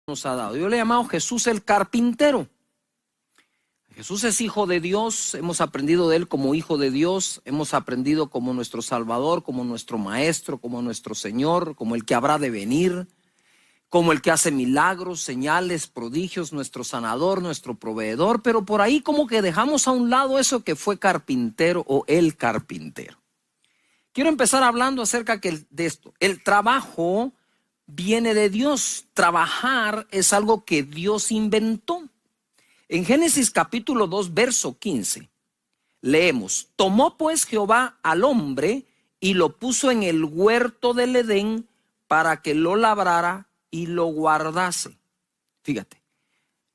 nos ha dado. Yo le he llamado Jesús el carpintero. Jesús es hijo de Dios, hemos aprendido de él como hijo de Dios, hemos aprendido como nuestro Salvador, como nuestro Maestro, como nuestro Señor, como el que habrá de venir, como el que hace milagros, señales, prodigios, nuestro sanador, nuestro proveedor, pero por ahí como que dejamos a un lado eso que fue carpintero o el carpintero. Quiero empezar hablando acerca de esto. El trabajo viene de Dios. Trabajar es algo que Dios inventó. En Génesis capítulo 2, verso 15, leemos: tomó pues Jehová al hombre y lo puso en el huerto del Edén para que lo labrara y lo guardase. Fíjate,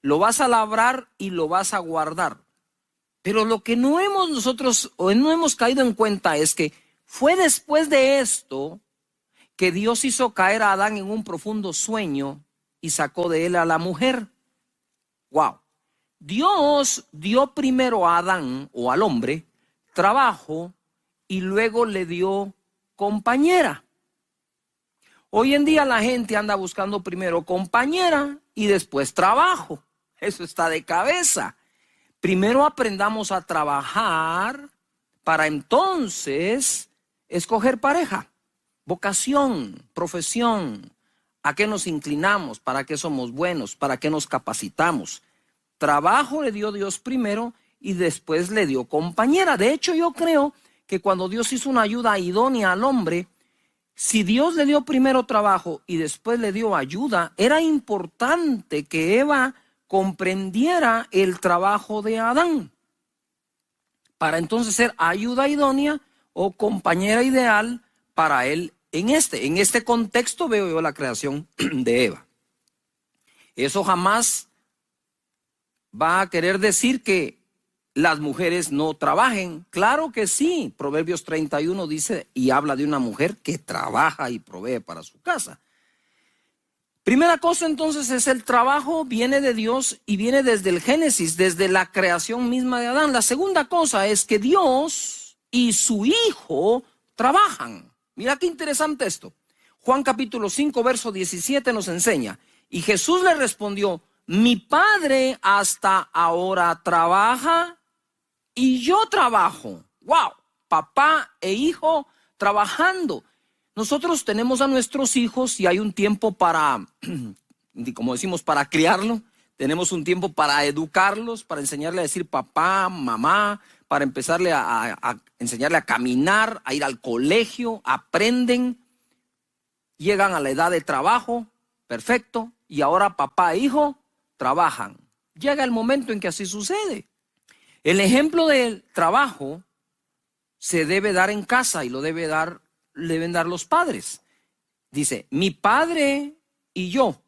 lo vas a labrar y lo vas a guardar. Pero lo que no hemos caído en cuenta es que fue después de esto que Dios hizo caer a Adán en un profundo sueño y sacó de él a la mujer. Wow. Dios dio primero a Adán o al hombre trabajo y luego le dio compañera. Hoy en día la gente anda buscando primero compañera y después trabajo. Eso está de cabeza. Primero aprendamos a trabajar para entonces escoger pareja, vocación, profesión, a qué nos inclinamos, para qué somos buenos, para qué nos capacitamos. Trabajo le dio Dios primero y después le dio compañera. De hecho, yo creo que cuando Dios hizo una ayuda idónea al hombre, si Dios le dio primero trabajo y después le dio ayuda, era importante que Eva comprendiera el trabajo de Adán, para entonces ser ayuda idónea o compañera ideal para él. En este contexto veo yo la creación de Eva. Eso jamás va a querer decir que las mujeres no trabajen. Claro que sí. Proverbios 31 dice y habla de una mujer que trabaja y provee para su casa. Primera cosa entonces es el trabajo, viene de Dios y viene desde el Génesis, desde la creación misma de Adán. La segunda cosa es que Dios y su Hijo trabajan. Mira qué interesante esto. Juan capítulo 5 verso 17 nos enseña: y Jesús le respondió: mi Padre hasta ahora trabaja y yo trabajo. ¡Wow! Papá e hijo trabajando. Nosotros tenemos a nuestros hijos y hay un tiempo para, como decimos, para criarlo. Tenemos un tiempo para educarlos, para enseñarle a decir papá, mamá, para empezarle a enseñarle a caminar, a ir al colegio, aprenden, llegan a la edad de trabajo, perfecto, y ahora papá e hijo trabajan. Llega el momento en que así sucede. El ejemplo del trabajo se debe dar en casa y lo deben dar los padres. Dice, mi padre y yo.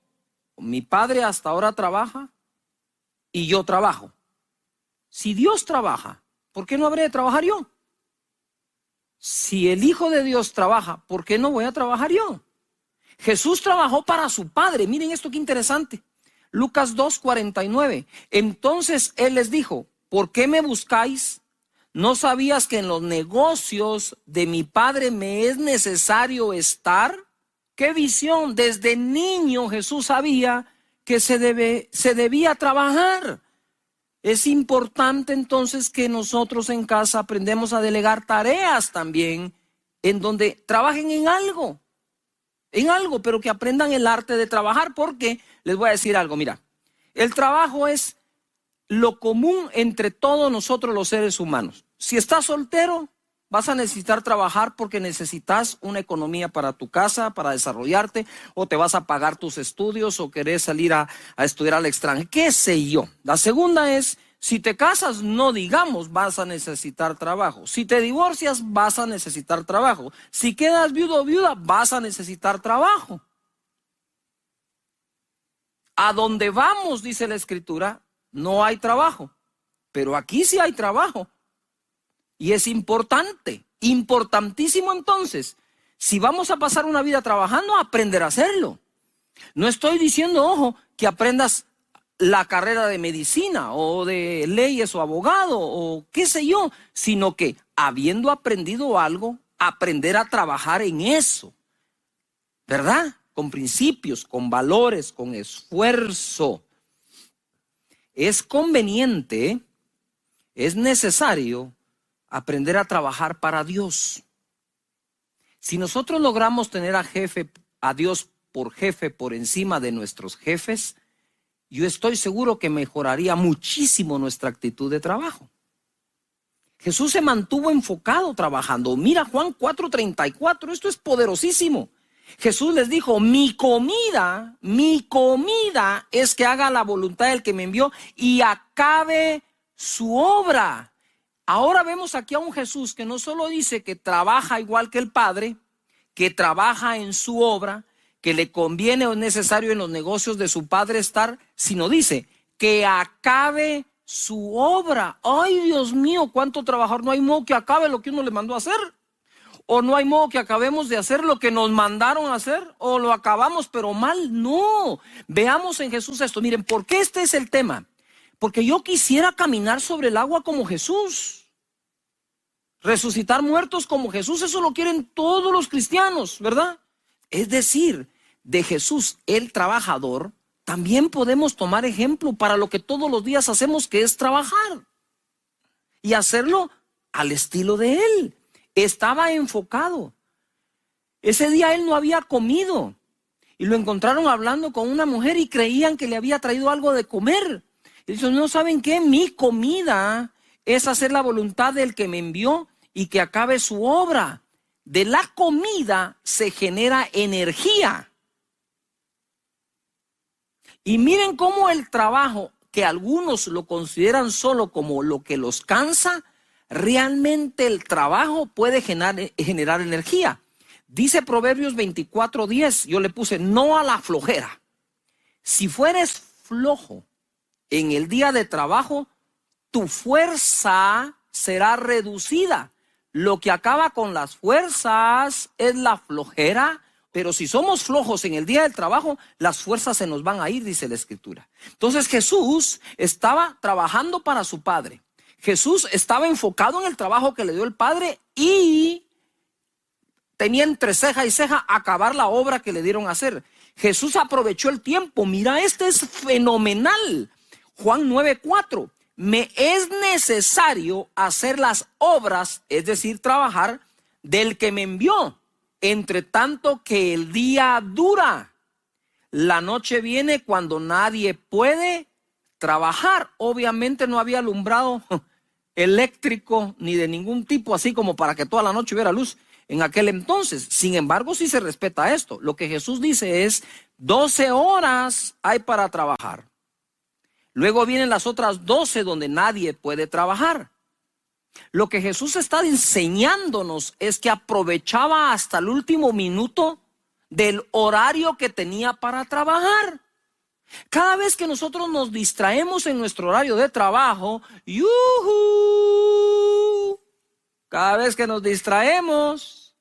Mi padre hasta ahora trabaja y yo trabajo. Si Dios trabaja, ¿por qué no habré de trabajar yo? Si el Hijo de Dios trabaja, ¿por qué no voy a trabajar yo? Jesús trabajó para su Padre. Miren esto qué interesante. Lucas 2:49. Entonces Él les dijo: ¿por qué me buscáis? ¿No sabías que en los negocios de mi Padre me es necesario estar? ¡Qué visión! Desde niño Jesús sabía que se debía trabajar. Es importante entonces que nosotros en casa aprendemos a delegar tareas también, en donde trabajen en algo, pero que aprendan el arte de trabajar, porque les voy a decir algo, mira, el trabajo es lo común entre todos nosotros los seres humanos. Si estás soltero, vas a necesitar trabajar porque necesitas una economía para tu casa, para desarrollarte, o te vas a pagar tus estudios, o querés salir a estudiar al extranjero, qué sé yo. La segunda es, si te casas, no digamos, vas a necesitar trabajo. Si te divorcias, vas a necesitar trabajo. Si quedas viudo o viuda, vas a necesitar trabajo. A donde vamos, dice la Escritura, no hay trabajo, pero aquí sí hay trabajo. Y es importante, importantísimo entonces. Si vamos a pasar una vida trabajando, aprender a hacerlo. No estoy diciendo, ojo, que aprendas la carrera de medicina o de leyes o abogado o qué sé yo, sino que habiendo aprendido algo, aprender a trabajar en eso. ¿Verdad? con principios, con valores, con esfuerzo. Es conveniente, es necesario aprender a trabajar para Dios. Si nosotros logramos tener a Dios por jefe por encima de nuestros jefes, yo estoy seguro que mejoraría muchísimo nuestra actitud de trabajo. Jesús se mantuvo enfocado trabajando. Mira Juan 4:34, esto es poderosísimo. Jesús les dijo, mi comida es que haga la voluntad del que me envió y acabe su obra. Ahora vemos aquí a un Jesús que no solo dice que trabaja igual que el Padre, que trabaja en su obra, que le conviene o es necesario en los negocios de su Padre estar, sino dice que acabe su obra. Ay, Dios mío, cuánto trabajar. No hay modo que acabe lo que uno le mandó a hacer. O no hay modo que acabemos de hacer lo que nos mandaron a hacer, o lo acabamos pero mal. No, veamos en Jesús esto. Miren, ¿por qué este es el tema? Porque yo quisiera caminar sobre el agua como Jesús, resucitar muertos como Jesús. Eso lo quieren todos los cristianos, ¿verdad? Es decir, de Jesús el trabajador también podemos tomar ejemplo para lo que todos los días hacemos, que es trabajar y hacerlo al estilo de Él. Estaba enfocado. Ese día él no había comido y lo encontraron hablando con una mujer y creían que le había traído algo de comer. Y dice, no, ¿saben qué? Mi comida es hacer la voluntad del que me envió y que acabe su obra. De la comida se genera energía. Y miren cómo el trabajo, que algunos lo consideran solo como lo que los cansa, realmente el trabajo puede generar energía. Dice Proverbios 24:10, yo le puse no a la flojera. Si fueres flojo en el día de trabajo, tu fuerza será reducida. Lo que acaba con las fuerzas es la flojera, pero si somos flojos en el día del trabajo, las fuerzas se nos van a ir, dice la Escritura. Entonces Jesús estaba trabajando para su Padre. Jesús estaba enfocado en el trabajo que le dio el Padre y tenía entre ceja y ceja acabar la obra que le dieron a hacer. Jesús aprovechó el tiempo. Mira, este es fenomenal. Juan 9:4. Me es necesario hacer las obras, es decir, trabajar, del que me envió, entre tanto que el día dura. La noche viene cuando nadie puede trabajar. Obviamente no había alumbrado eléctrico ni de ningún tipo, así como para que toda la noche hubiera luz en aquel entonces. Sin embargo, sí se respeta esto. Lo que Jesús dice es 12 horas hay para trabajar. Luego vienen las otras 12 donde nadie puede trabajar. Lo que Jesús está enseñándonos es que aprovechaba hasta el último minuto del horario que tenía para trabajar. Cada vez que nosotros nos distraemos en nuestro horario de trabajo, ¡yujú! Cada vez que nos distraemos,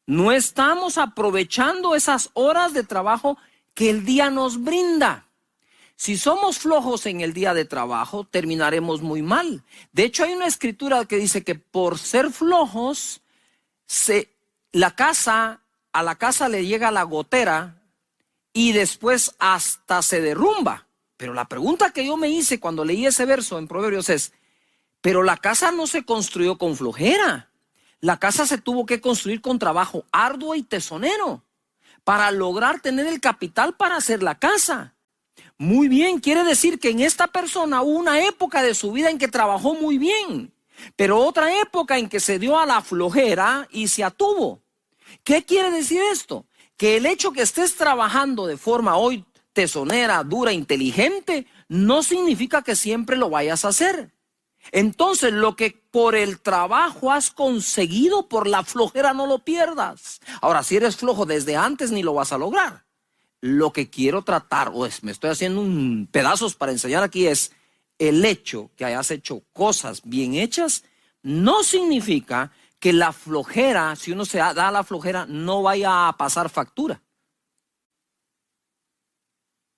no estamos aprovechando esas horas de trabajo que el día nos brinda. Si somos flojos en el día de trabajo, terminaremos muy mal. De hecho, hay una escritura que dice que por ser flojos, a la casa le llega la gotera y después hasta se derrumba. Pero la pregunta que yo me hice cuando leí ese verso en Proverbios es, pero la casa no se construyó con flojera. La casa se tuvo que construir con trabajo arduo y tesonero para lograr tener el capital para hacer la casa. Muy bien, quiere decir que en esta persona hubo una época de su vida en que trabajó muy bien, pero otra época en que se dio a la flojera y se atuvo. ¿Qué quiere decir esto? Que el hecho que estés trabajando de forma hoy tesonera, dura, inteligente, no significa que siempre lo vayas a hacer. Entonces, lo que por el trabajo has conseguido, por la flojera no lo pierdas. Ahora, si eres flojo desde antes, ni lo vas a lograr. Lo que quiero tratar, me estoy haciendo pedazos para enseñar aquí, es el hecho que hayas hecho cosas bien hechas, no significa que la flojera, si uno se da a la flojera, no vaya a pasar factura.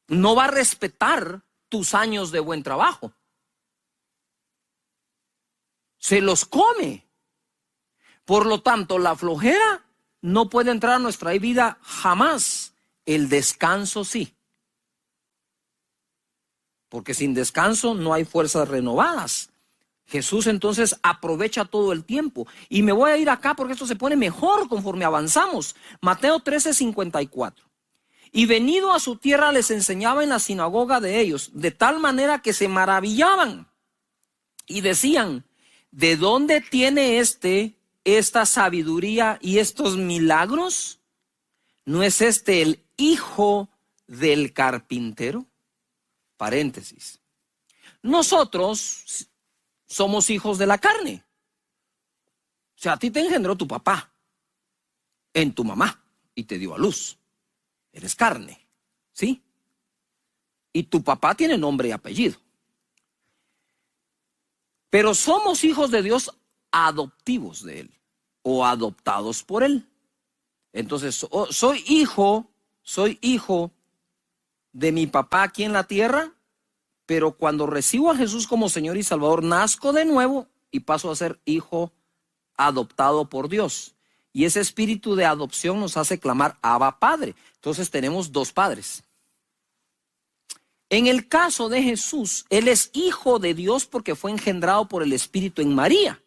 No va a respetar tus años de buen trabajo. Se los come. Por lo tanto, la flojera no puede entrar a nuestra vida jamás. El descanso sí. Porque sin descanso no hay fuerzas renovadas. Jesús entonces aprovecha todo el tiempo. Y me voy a ir acá porque esto se pone mejor conforme avanzamos. Mateo 13:54. Y venido a su tierra les enseñaba en la sinagoga de ellos, de tal manera que se maravillaban y decían: ¿de dónde tiene esta sabiduría y estos milagros? ¿No es este el hijo del carpintero? Paréntesis. Nosotros somos hijos de la carne. O sea, a ti te engendró tu papá en tu mamá y te dio a luz. Eres carne, ¿sí? Y tu papá tiene nombre y apellido. Pero somos hijos de Dios adoptivos de Él o adoptados por Él. Entonces, soy hijo de mi papá aquí en la tierra, pero cuando recibo a Jesús como Señor y Salvador, nazco de nuevo y paso a ser hijo adoptado por Dios. Y ese espíritu de adopción nos hace clamar Abba Padre. Entonces tenemos dos padres. En el caso de Jesús, Él es hijo de Dios porque fue engendrado por el Espíritu en María.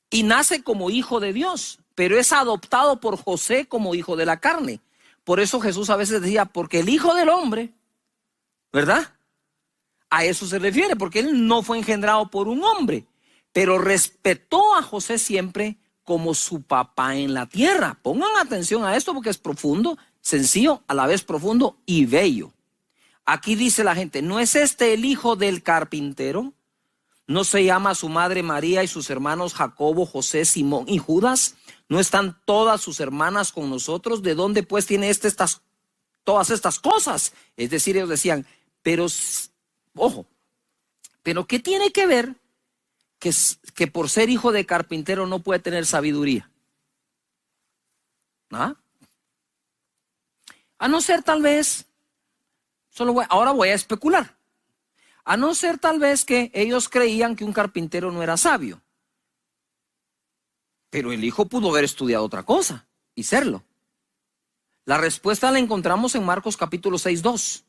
Y nace como hijo de Dios, pero es adoptado por José como hijo de la carne. Por eso Jesús a veces decía, porque el Hijo del Hombre, ¿verdad? A eso se refiere, porque Él no fue engendrado por un hombre, pero respetó a José siempre como su papá en la tierra. Pongan atención a esto porque es profundo, sencillo, a la vez profundo y bello. Aquí dice la gente, ¿no es este el hijo del carpintero? ¿No se llama su madre María y sus hermanos Jacobo, José, Simón y Judas? ¿No están todas sus hermanas con nosotros? ¿De dónde pues tiene todas estas cosas? Es decir, ellos decían, pero, ojo, ¿pero qué tiene que ver que por ser hijo de carpintero no puede tener sabiduría? ¿Ah? A no ser tal vez, ahora voy a especular. A no ser tal vez que ellos creían que un carpintero no era sabio. Pero el hijo pudo haber estudiado otra cosa y serlo. La respuesta la encontramos en Marcos capítulo 6:2.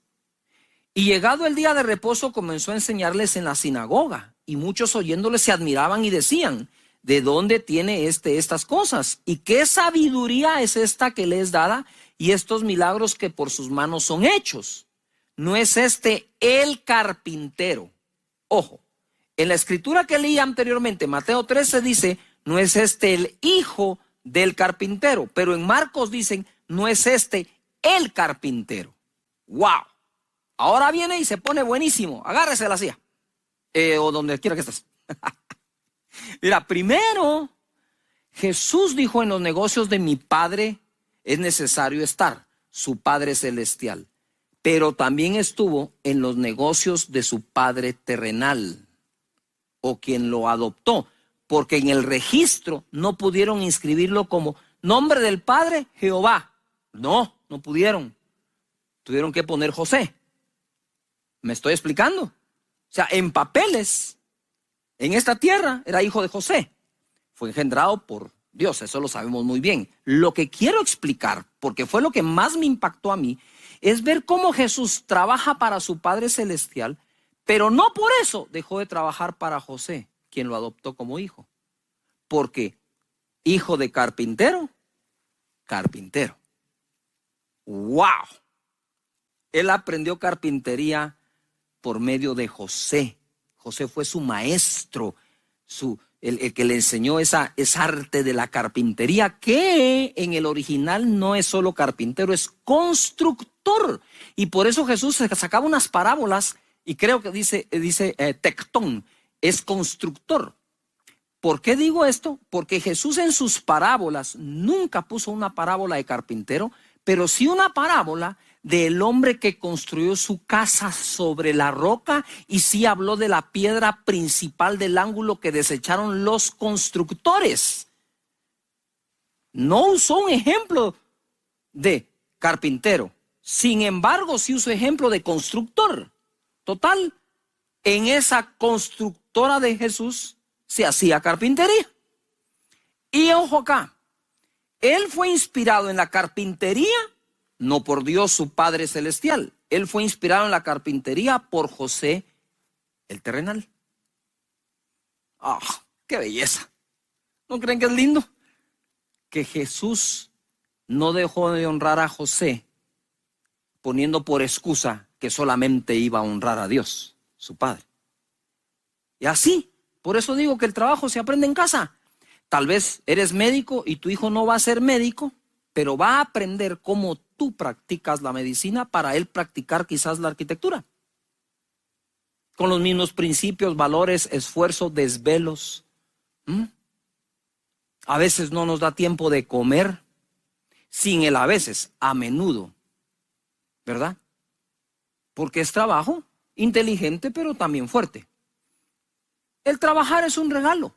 Y llegado el día de reposo comenzó a enseñarles en la sinagoga. Y muchos oyéndole se admiraban y decían, ¿de dónde tiene estas cosas? ¿Y qué sabiduría es esta que le es dada? Y estos milagros que por sus manos son hechos. ¿No es este el carpintero? Ojo, en la escritura que leí anteriormente, Mateo 13 dice, ¿no es este el hijo del carpintero? Pero en Marcos dicen, ¿no es este el carpintero? ¡Wow! Ahora viene y se pone buenísimo. Agárrese la silla. O donde quiera que estés. Mira, primero, Jesús dijo, en los negocios de mi Padre es necesario estar, su Padre celestial. Pero también estuvo en los negocios de su padre terrenal, o quien lo adoptó, porque en el registro no pudieron inscribirlo como nombre del padre Jehová. No pudieron. Tuvieron que poner José. ¿Me estoy explicando? O sea, en papeles, en esta tierra, era hijo de José. Fue engendrado por Dios, eso lo sabemos muy bien. Lo que quiero explicar, porque fue lo que más me impactó a mí, es ver cómo Jesús trabaja para su Padre Celestial, pero no por eso dejó de trabajar para José, quien lo adoptó como hijo. Porque hijo de carpintero, carpintero. ¡Wow! Él aprendió carpintería por medio de José. José fue su maestro, el que le enseñó esa arte de la carpintería, que en el original no es solo carpintero, es constructor. Y por eso Jesús sacaba unas parábolas, y creo que dice tectón, es constructor. ¿Por qué digo esto? Porque Jesús en sus parábolas nunca puso una parábola de carpintero, pero sí una parábola del hombre que construyó su casa sobre la roca, y sí habló de la piedra principal del ángulo que desecharon los constructores. No usó un ejemplo de carpintero, sin embargo sí usó ejemplo de constructor. Total, en esa constructora de Jesús se hacía carpintería. Y ojo acá, Él fue inspirado en la carpintería, no por Dios su Padre Celestial. Él fue inspirado en la carpintería por José el terrenal. ¡Ah, qué belleza! ¿No creen que es lindo? Que Jesús no dejó de honrar a José poniendo por excusa que solamente iba a honrar a Dios, su Padre. Y así, por eso digo que el trabajo se aprende en casa. Tal vez eres médico y tu hijo no va a ser médico, pero va a aprender cómo tú practicas la medicina para él practicar quizás la arquitectura. Con los mismos principios, valores, esfuerzo, desvelos. A veces no nos da tiempo de comer, sin el a veces, a menudo, ¿verdad? Porque es trabajo inteligente, pero también fuerte. El trabajar es un regalo.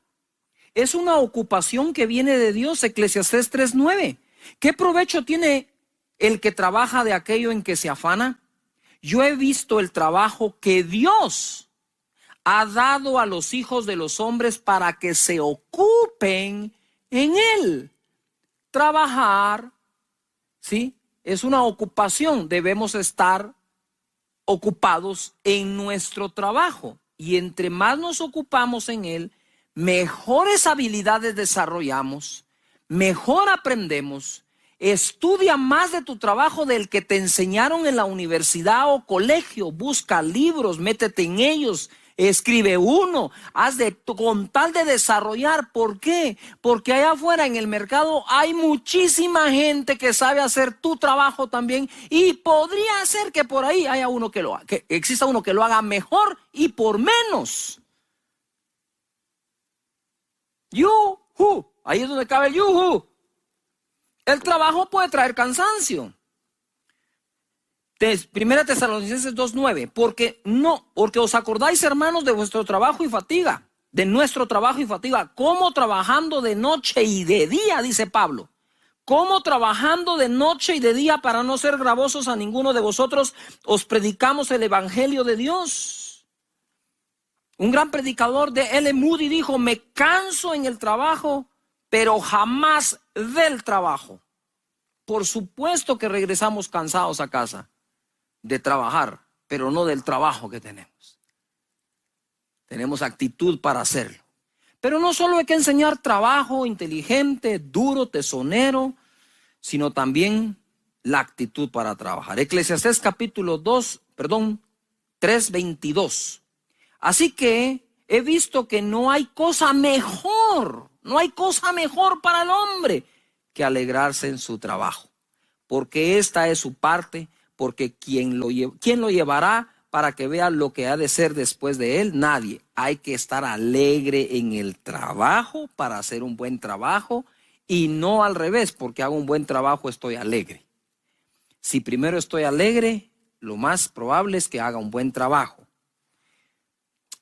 Es una ocupación que viene de Dios, Eclesiastés 3:9. ¿Qué provecho tiene el que trabaja de aquello en que se afana? Yo he visto el trabajo que Dios ha dado a los hijos de los hombres para que se ocupen en él. Trabajar, ¿sí? Es una ocupación. Debemos estar ocupados en nuestro trabajo. Y entre más nos ocupamos en él, mejores habilidades desarrollamos, mejor aprendemos. Estudia más de tu trabajo del que te enseñaron en la universidad o colegio. Busca libros, métete en ellos, escribe uno, con tal de desarrollar. ¿Por qué? Porque allá afuera en el mercado hay muchísima gente que sabe hacer tu trabajo también, y podría ser que por ahí haya uno que exista uno que lo haga mejor y por menos. ¡Yuhu! Ahí es donde cabe el yuhu. El trabajo puede traer cansancio. 1 Tesalonicenses 2:9. Porque os acordáis, hermanos, de vuestro trabajo y fatiga, de nuestro trabajo y fatiga, como trabajando de noche y de día, dice Pablo. Como trabajando de noche y de día para no ser gravosos a ninguno de vosotros, os predicamos el evangelio de Dios. Un gran predicador de L. Moody dijo: me canso en el trabajo, pero jamás del trabajo. Por supuesto que regresamos cansados a casa de trabajar, pero no del trabajo que tenemos. Tenemos actitud para hacerlo. Pero no solo hay que enseñar trabajo inteligente, duro, tesonero, sino también la actitud para trabajar. Eclesiastés capítulo 3:22. Así que he visto que no hay cosa mejor para el hombre que alegrarse en su trabajo, porque esta es su parte, porque ¿quién lo llevará para que vea lo que ha de ser después de él? Nadie. Hay que estar alegre en el trabajo para hacer un buen trabajo, y no al revés, porque hago un buen trabajo estoy alegre. Si primero estoy alegre, lo más probable es que haga un buen trabajo.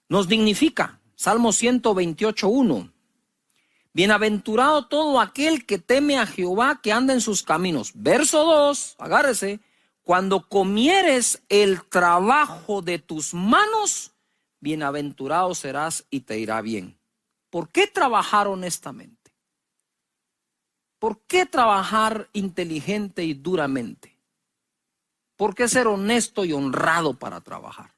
Nos dignifica, Salmo 128:1. Bienaventurado todo aquel que teme a Jehová, que anda en sus caminos. Verso 2, agárrese. Cuando comieres el trabajo de tus manos, bienaventurado serás y te irá bien. ¿Por qué trabajar honestamente? ¿Por qué trabajar inteligente y duramente? ¿Por qué ser honesto y honrado para trabajar?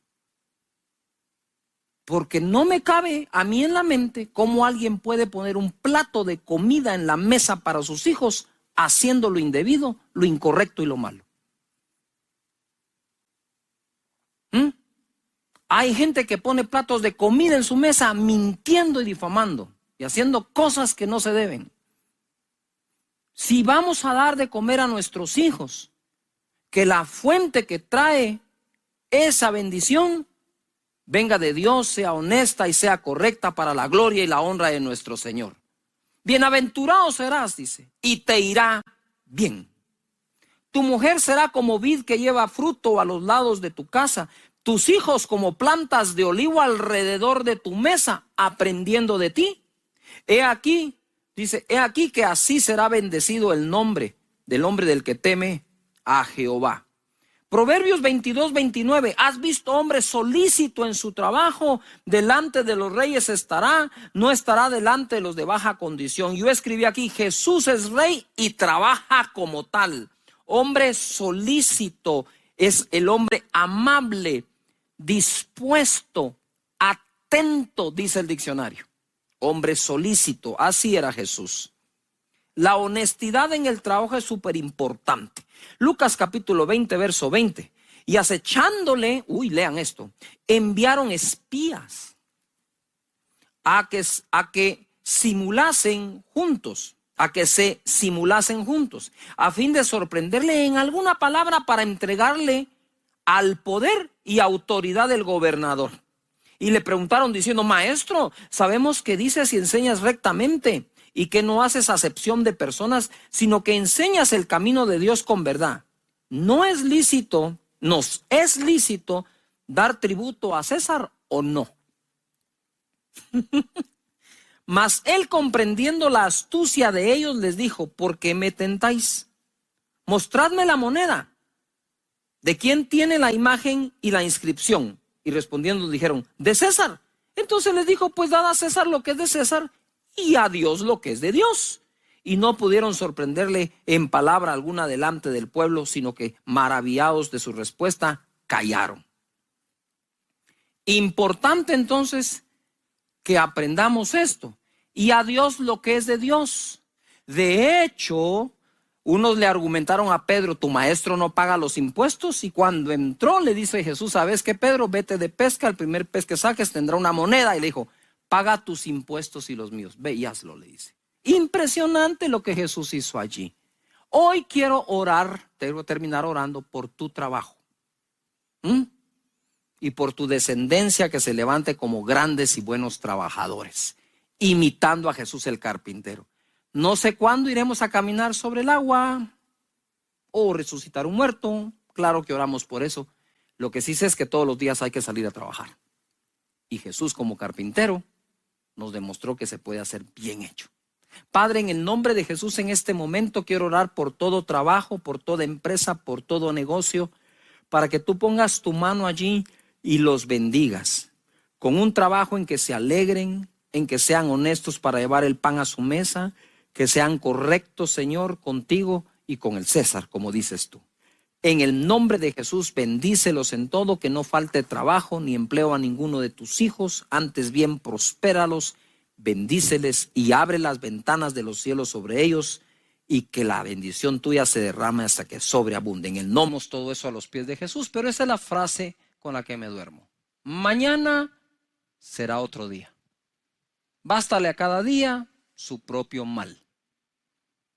Porque no me cabe a mí en la mente cómo alguien puede poner un plato de comida en la mesa para sus hijos haciendo lo indebido, lo incorrecto y lo malo. Hay gente que pone platos de comida en su mesa mintiendo y difamando y haciendo cosas que no se deben. Si vamos a dar de comer a nuestros hijos, que la fuente que trae esa bendición venga de Dios, sea honesta y sea correcta para la gloria y la honra de nuestro Señor. Bienaventurado serás, dice, y te irá bien. Tu mujer será como vid que lleva fruto a los lados de tu casa, tus hijos como plantas de olivo alrededor de tu mesa, aprendiendo de ti. He aquí, dice, he aquí que así será bendecido el nombre del hombre del que teme a Jehová. Proverbios 22:29, ¿has visto hombre solícito en su trabajo? Delante de los reyes estará, no estará delante de los de baja condición. Yo escribí aquí, Jesús es rey y trabaja como tal. Hombre solícito es el hombre amable, dispuesto, atento, dice el diccionario. Hombre solícito, así era Jesús. La honestidad en el trabajo es súper importante. Lucas capítulo 20, verso 20. Y acechándole, lean esto, enviaron espías a que simulasen juntos, a que se simulasen juntos, a fin de sorprenderle en alguna palabra para entregarle al poder y autoridad del gobernador. Y le preguntaron diciendo, maestro, sabemos que dices y enseñas rectamente y que no haces acepción de personas, sino que enseñas el camino de Dios con verdad. Nos es lícito dar tributo a César o no. Mas él, comprendiendo la astucia de ellos, les dijo, ¿por qué me tentáis? Mostradme la moneda. ¿De quién tiene la imagen y la inscripción? Y respondiendo dijeron, de César. Entonces les dijo, pues dad a César lo que es de César y a Dios lo que es de Dios. Y no pudieron sorprenderle en palabra alguna delante del pueblo, sino que maravillados de su respuesta, callaron. Importante entonces que aprendamos esto. Y a Dios lo que es de Dios. De hecho, unos le argumentaron a Pedro, tu maestro no paga los impuestos. Y cuando entró le dice Jesús, ¿sabes qué, Pedro? Vete de pesca, el primer pez que saques tendrá una moneda. Y le dijo, paga tus impuestos y los míos. Ve y hazlo, le dice. Impresionante lo que Jesús hizo allí. Hoy quiero orar, quiero terminar orando por tu trabajo. Y por tu descendencia que se levante como grandes y buenos trabajadores, imitando a Jesús el carpintero. No sé cuándo iremos a caminar sobre el agua o resucitar un muerto. Claro que oramos por eso. Lo que sí sé es que todos los días hay que salir a trabajar. Y Jesús como carpintero nos demostró que se puede hacer bien hecho. Padre, en el nombre de Jesús en este momento quiero orar por todo trabajo, por toda empresa, por todo negocio, para que tú pongas tu mano allí y los bendigas, con un trabajo en que se alegren, en que sean honestos para llevar el pan a su mesa, que sean correctos, Señor, contigo y con el César, como dices tú. En el nombre de Jesús, bendícelos en todo, que no falte trabajo ni empleo a ninguno de tus hijos, antes bien prospéralos, bendíceles y abre las ventanas de los cielos sobre ellos y que la bendición tuya se derrame hasta que sobreabunde. En el nombre todo eso a los pies de Jesús, pero esa es la frase con la que me duermo. Mañana será otro día. Bástale a cada día su propio mal,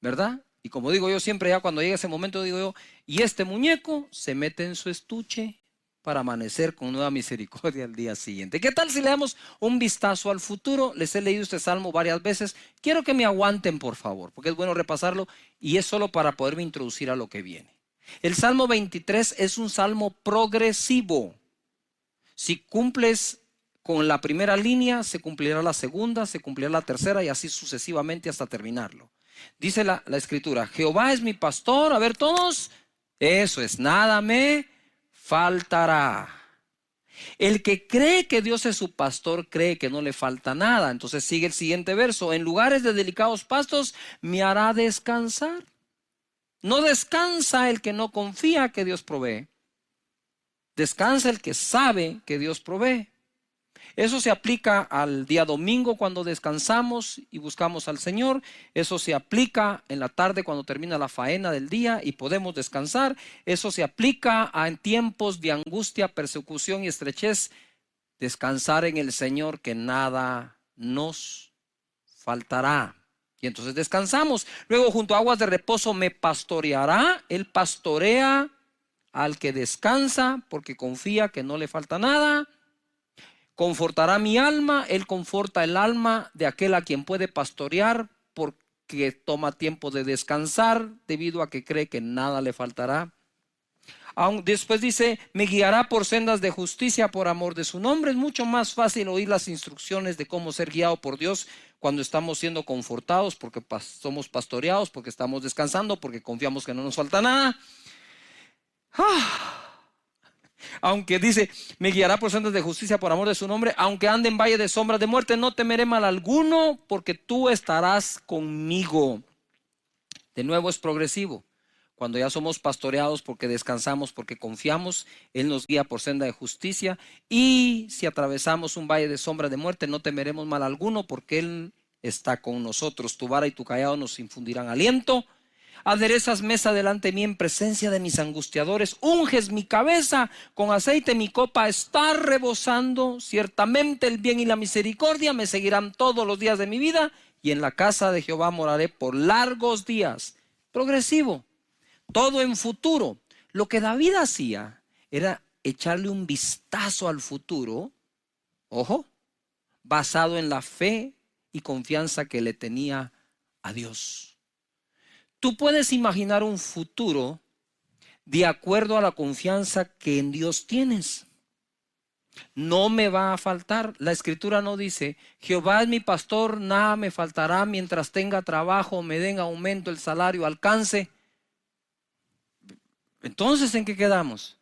¿verdad? Y como digo yo siempre, ya cuando llega ese momento digo yo, y este muñeco se mete en su estuche para amanecer con nueva misericordia al día siguiente. ¿Qué tal si le damos un vistazo al futuro? Les he leído este salmo varias veces. Quiero que me aguanten, por favor, porque es bueno repasarlo y es solo para poderme introducir a lo que viene. El Salmo 23 es un salmo progresivo. Si cumples con la primera línea, se cumplirá la segunda, se cumplirá la tercera y así sucesivamente hasta terminarlo. Dice la escritura, Jehová es mi pastor. A ver todos, eso es, nada me faltará. El que cree que Dios es su pastor, cree que no le falta nada. Entonces sigue el siguiente verso, en lugares de delicados pastos me hará descansar. No descansa el que no confía que Dios provee. Descansa el que sabe que Dios provee. Eso se aplica al día domingo cuando descansamos y buscamos al Señor. Eso se aplica en la tarde cuando termina la faena del día y podemos descansar. Eso se aplica en tiempos de angustia, persecución y estrechez. Descansar en el Señor, que nada nos faltará. Y entonces descansamos. Luego, junto a aguas de reposo me pastoreará. Él pastorea al que descansa porque confía que no le falta nada. Confortará mi alma. Él conforta el alma de aquel a quien puede pastorear porque toma tiempo de descansar debido a que cree que nada le faltará. Después dice, me guiará por sendas de justicia por amor de su nombre. Es mucho más fácil oír las instrucciones de cómo ser guiado por Dios cuando estamos siendo confortados, porque somos pastoreados, porque estamos descansando, porque confiamos que no nos falta nada. Aunque dice, me guiará por sendas de justicia por amor de su nombre. Aunque ande en valle de sombras de muerte, no temeré mal alguno, porque tú estarás conmigo. De nuevo es progresivo. Cuando ya somos pastoreados porque descansamos, porque confiamos, Él nos guía por senda de justicia. Y si atravesamos un valle de sombra de muerte, no temeremos mal alguno, porque Él está con nosotros. Tu vara y tu cayado nos infundirán aliento. Aderezas mesa delante de mí en presencia de mis angustiadores. Unges mi cabeza con aceite, mi copa está rebosando. Ciertamente el bien y la misericordia me seguirán todos los días de mi vida, y en la casa de Jehová moraré por largos días. Progresivo, todo en futuro. Lo que David hacía era echarle un vistazo al futuro, ojo, basado en la fe y confianza que le tenía a Dios. Tú puedes imaginar un futuro de acuerdo a la confianza que en Dios tienes. No me va a faltar. La escritura no dice, Jehová es mi pastor, nada me faltará mientras tenga trabajo, me den aumento, el salario alcance. Entonces, ¿en qué quedamos?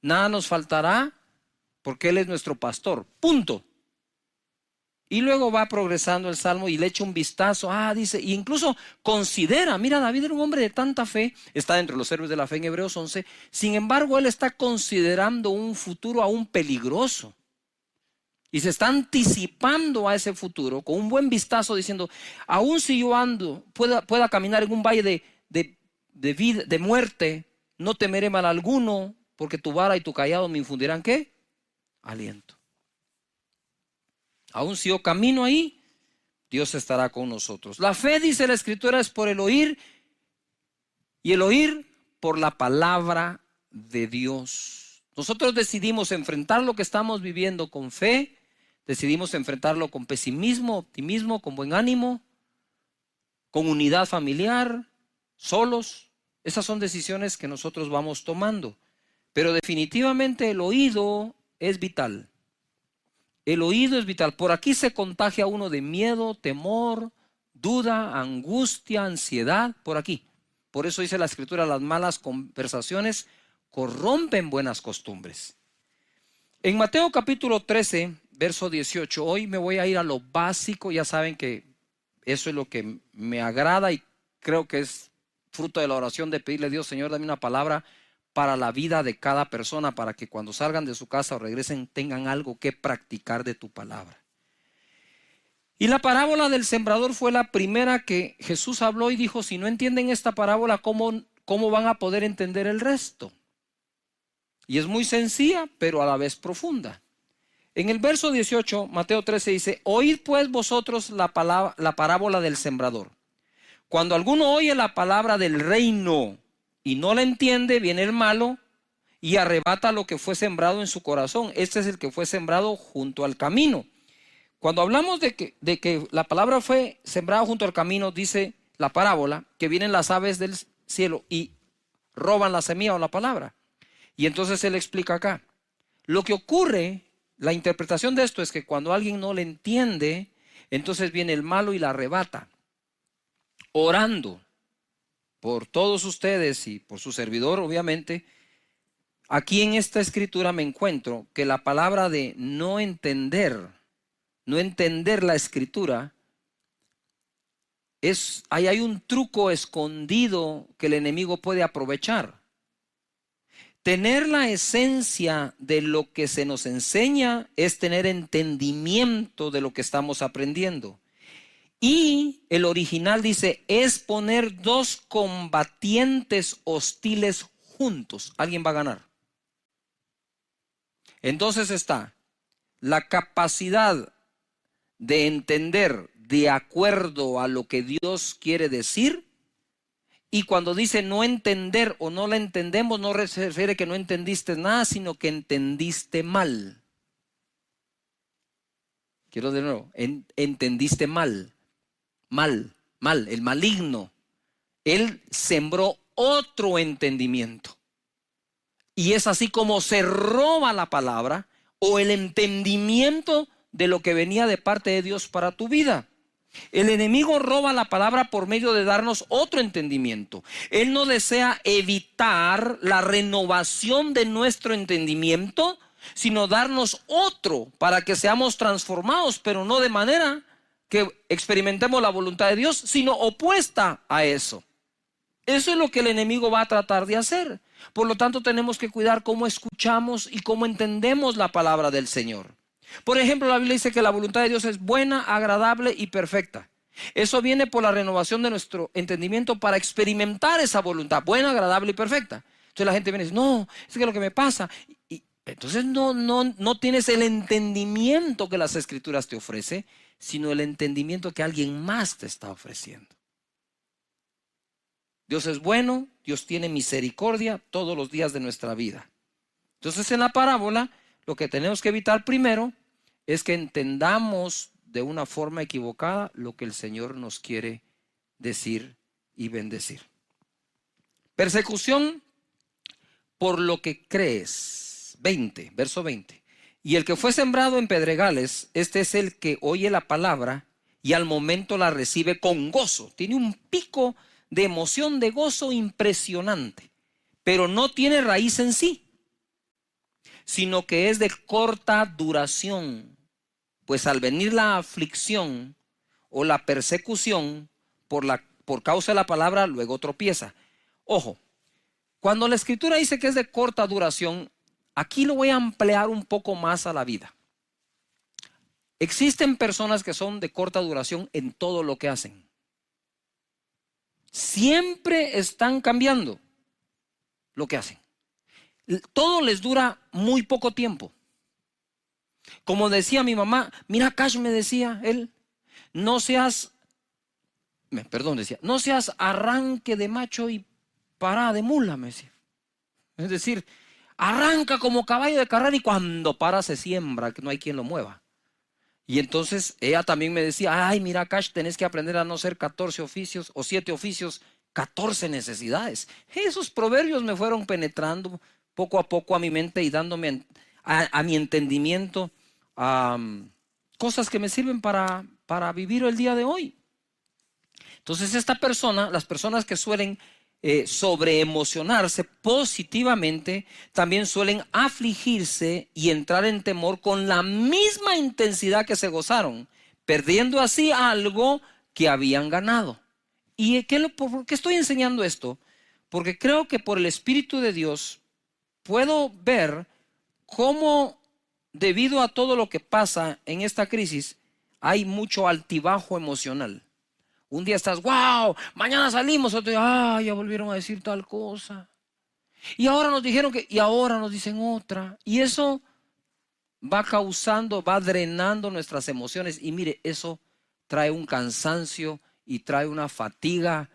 Nada nos faltará porque Él es nuestro pastor. Punto. Y luego va progresando el Salmo y le echa un vistazo. Dice, e incluso considera, mira, David era un hombre de tanta fe, está entre los héroes de la fe en Hebreos 11. Sin embargo, él está considerando un futuro aún peligroso. Y se está anticipando a ese futuro con un buen vistazo diciendo, aún si yo ando, pueda caminar en un valle de vida, de muerte, no temeré mal alguno, porque tu vara y tu cayado me infundirán, ¿qué? Aliento. Aún si yo camino ahí, Dios estará con nosotros. La fe, dice la escritura, es por el oír, y el oír por la palabra de Dios. Nosotros decidimos enfrentar lo que estamos viviendo con fe, decidimos enfrentarlo con pesimismo, optimismo, con buen ánimo, con unidad familiar, solos. Esas son decisiones que nosotros vamos tomando. Pero definitivamente el oído es vital. El oído es vital. Por aquí se contagia uno de miedo, temor, duda, angustia, ansiedad. Por aquí. Por eso dice la escritura, las malas conversaciones corrompen buenas costumbres. En Mateo capítulo 13, verso 18, hoy me voy a ir a lo básico. Ya saben que eso es lo que me agrada y creo que es fruto de la oración de pedirle a Dios, Señor, dame una palabra para la vida de cada persona, para que cuando salgan de su casa o regresen tengan algo que practicar de tu palabra. Y la parábola del sembrador fue la primera que Jesús habló y dijo, si no entienden esta parábola, ¿cómo van a poder entender el resto? Y es muy sencilla, pero a la vez profunda. En el verso 18, Mateo 13 dice, oíd pues vosotros la parábola del sembrador. Cuando alguno oye la palabra del reino y no la entiende, viene el malo y arrebata lo que fue sembrado en su corazón. Este es el que fue sembrado junto al camino. Cuando hablamos de que la palabra fue sembrada junto al camino, dice la parábola, que vienen las aves del cielo y roban la semilla o la palabra. Y entonces él explica acá. Lo que ocurre, la interpretación de esto es que cuando alguien no le entiende, entonces viene el malo y la arrebata. Orando por todos ustedes y por su servidor, obviamente, aquí en esta escritura me encuentro que la palabra de no entender la escritura, ahí hay un truco escondido que el enemigo puede aprovechar. Tener la esencia de lo que se nos enseña es tener entendimiento de lo que estamos aprendiendo. Y el original dice, es poner dos combatientes hostiles juntos. Alguien va a ganar. Entonces está la capacidad de entender de acuerdo a lo que Dios quiere decir. Y cuando dice no entender o no la entendemos, no se refiere que no entendiste nada, sino que entendiste mal. Quiero de nuevo, entendiste mal. Mal, el maligno. Él sembró otro entendimiento. Y es así como se roba la palabra o el entendimiento de lo que venía de parte de Dios para tu vida. El enemigo roba la palabra por medio de darnos otro entendimiento. Él no desea evitar la renovación de nuestro entendimiento, sino darnos otro para que seamos transformados, pero no de manera que experimentemos la voluntad de Dios, sino opuesta a eso. Eso es lo que el enemigo va a tratar de hacer. Por lo tanto, tenemos que cuidar cómo escuchamos y cómo entendemos la palabra del Señor. Por ejemplo, la Biblia dice que la voluntad de Dios es buena, agradable y perfecta. Eso viene por la renovación de nuestro entendimiento para experimentar esa voluntad buena, agradable y perfecta. Entonces la gente viene y dice, no, es que lo que me pasa. Y entonces no tienes el entendimiento que las Escrituras te ofrecen, sino el entendimiento que alguien más te está ofreciendo. Dios es bueno, Dios tiene misericordia todos los días de nuestra vida. Entonces en la parábola lo que tenemos que evitar primero es que entendamos de una forma equivocada lo que el Señor nos quiere decir y bendecir. Persecución por lo que crees. 20, verso 20. Y el que fue sembrado en pedregales, este es el que oye la palabra y al momento la recibe con gozo. Tiene un pico de emoción, de gozo impresionante, pero no tiene raíz en sí, sino que es de corta duración. Pues al venir la aflicción o la persecución por causa de la palabra, luego tropieza. Ojo, cuando la Escritura dice que es de corta duración, aquí lo voy a ampliar un poco más a la vida. Existen personas que son de corta duración en todo lo que hacen. Siempre están cambiando lo que hacen. Todo les dura muy poco tiempo. Como decía mi mamá, mira, Cash, me decía él, no seas arranque de macho y parada de mula, me decía. Es decir, arranca como caballo de carrera y cuando para se siembra, que no hay quien lo mueva. Y entonces ella también me decía, ay, mira, Cash, tenés que aprender a no ser 14 oficios o 7 oficios, 14 necesidades. Esos proverbios me fueron penetrando poco a poco a mi mente y dándome a mi entendimiento cosas que me sirven para vivir el día de hoy. Entonces las personas que suelen sobreemocionarse positivamente, también suelen afligirse y entrar en temor con la misma intensidad que se gozaron, perdiendo así algo que habían ganado. ¿Y por qué estoy enseñando esto? Porque creo que por el Espíritu de Dios puedo ver cómo, debido a todo lo que pasa en esta crisis, hay mucho altibajo emocional. Un día estás, wow, mañana salimos, otro día, ya volvieron a decir tal cosa. Y ahora nos dijeron y ahora nos dicen otra. Y eso va drenando nuestras emociones. Y mire, eso trae un cansancio y trae una fatiga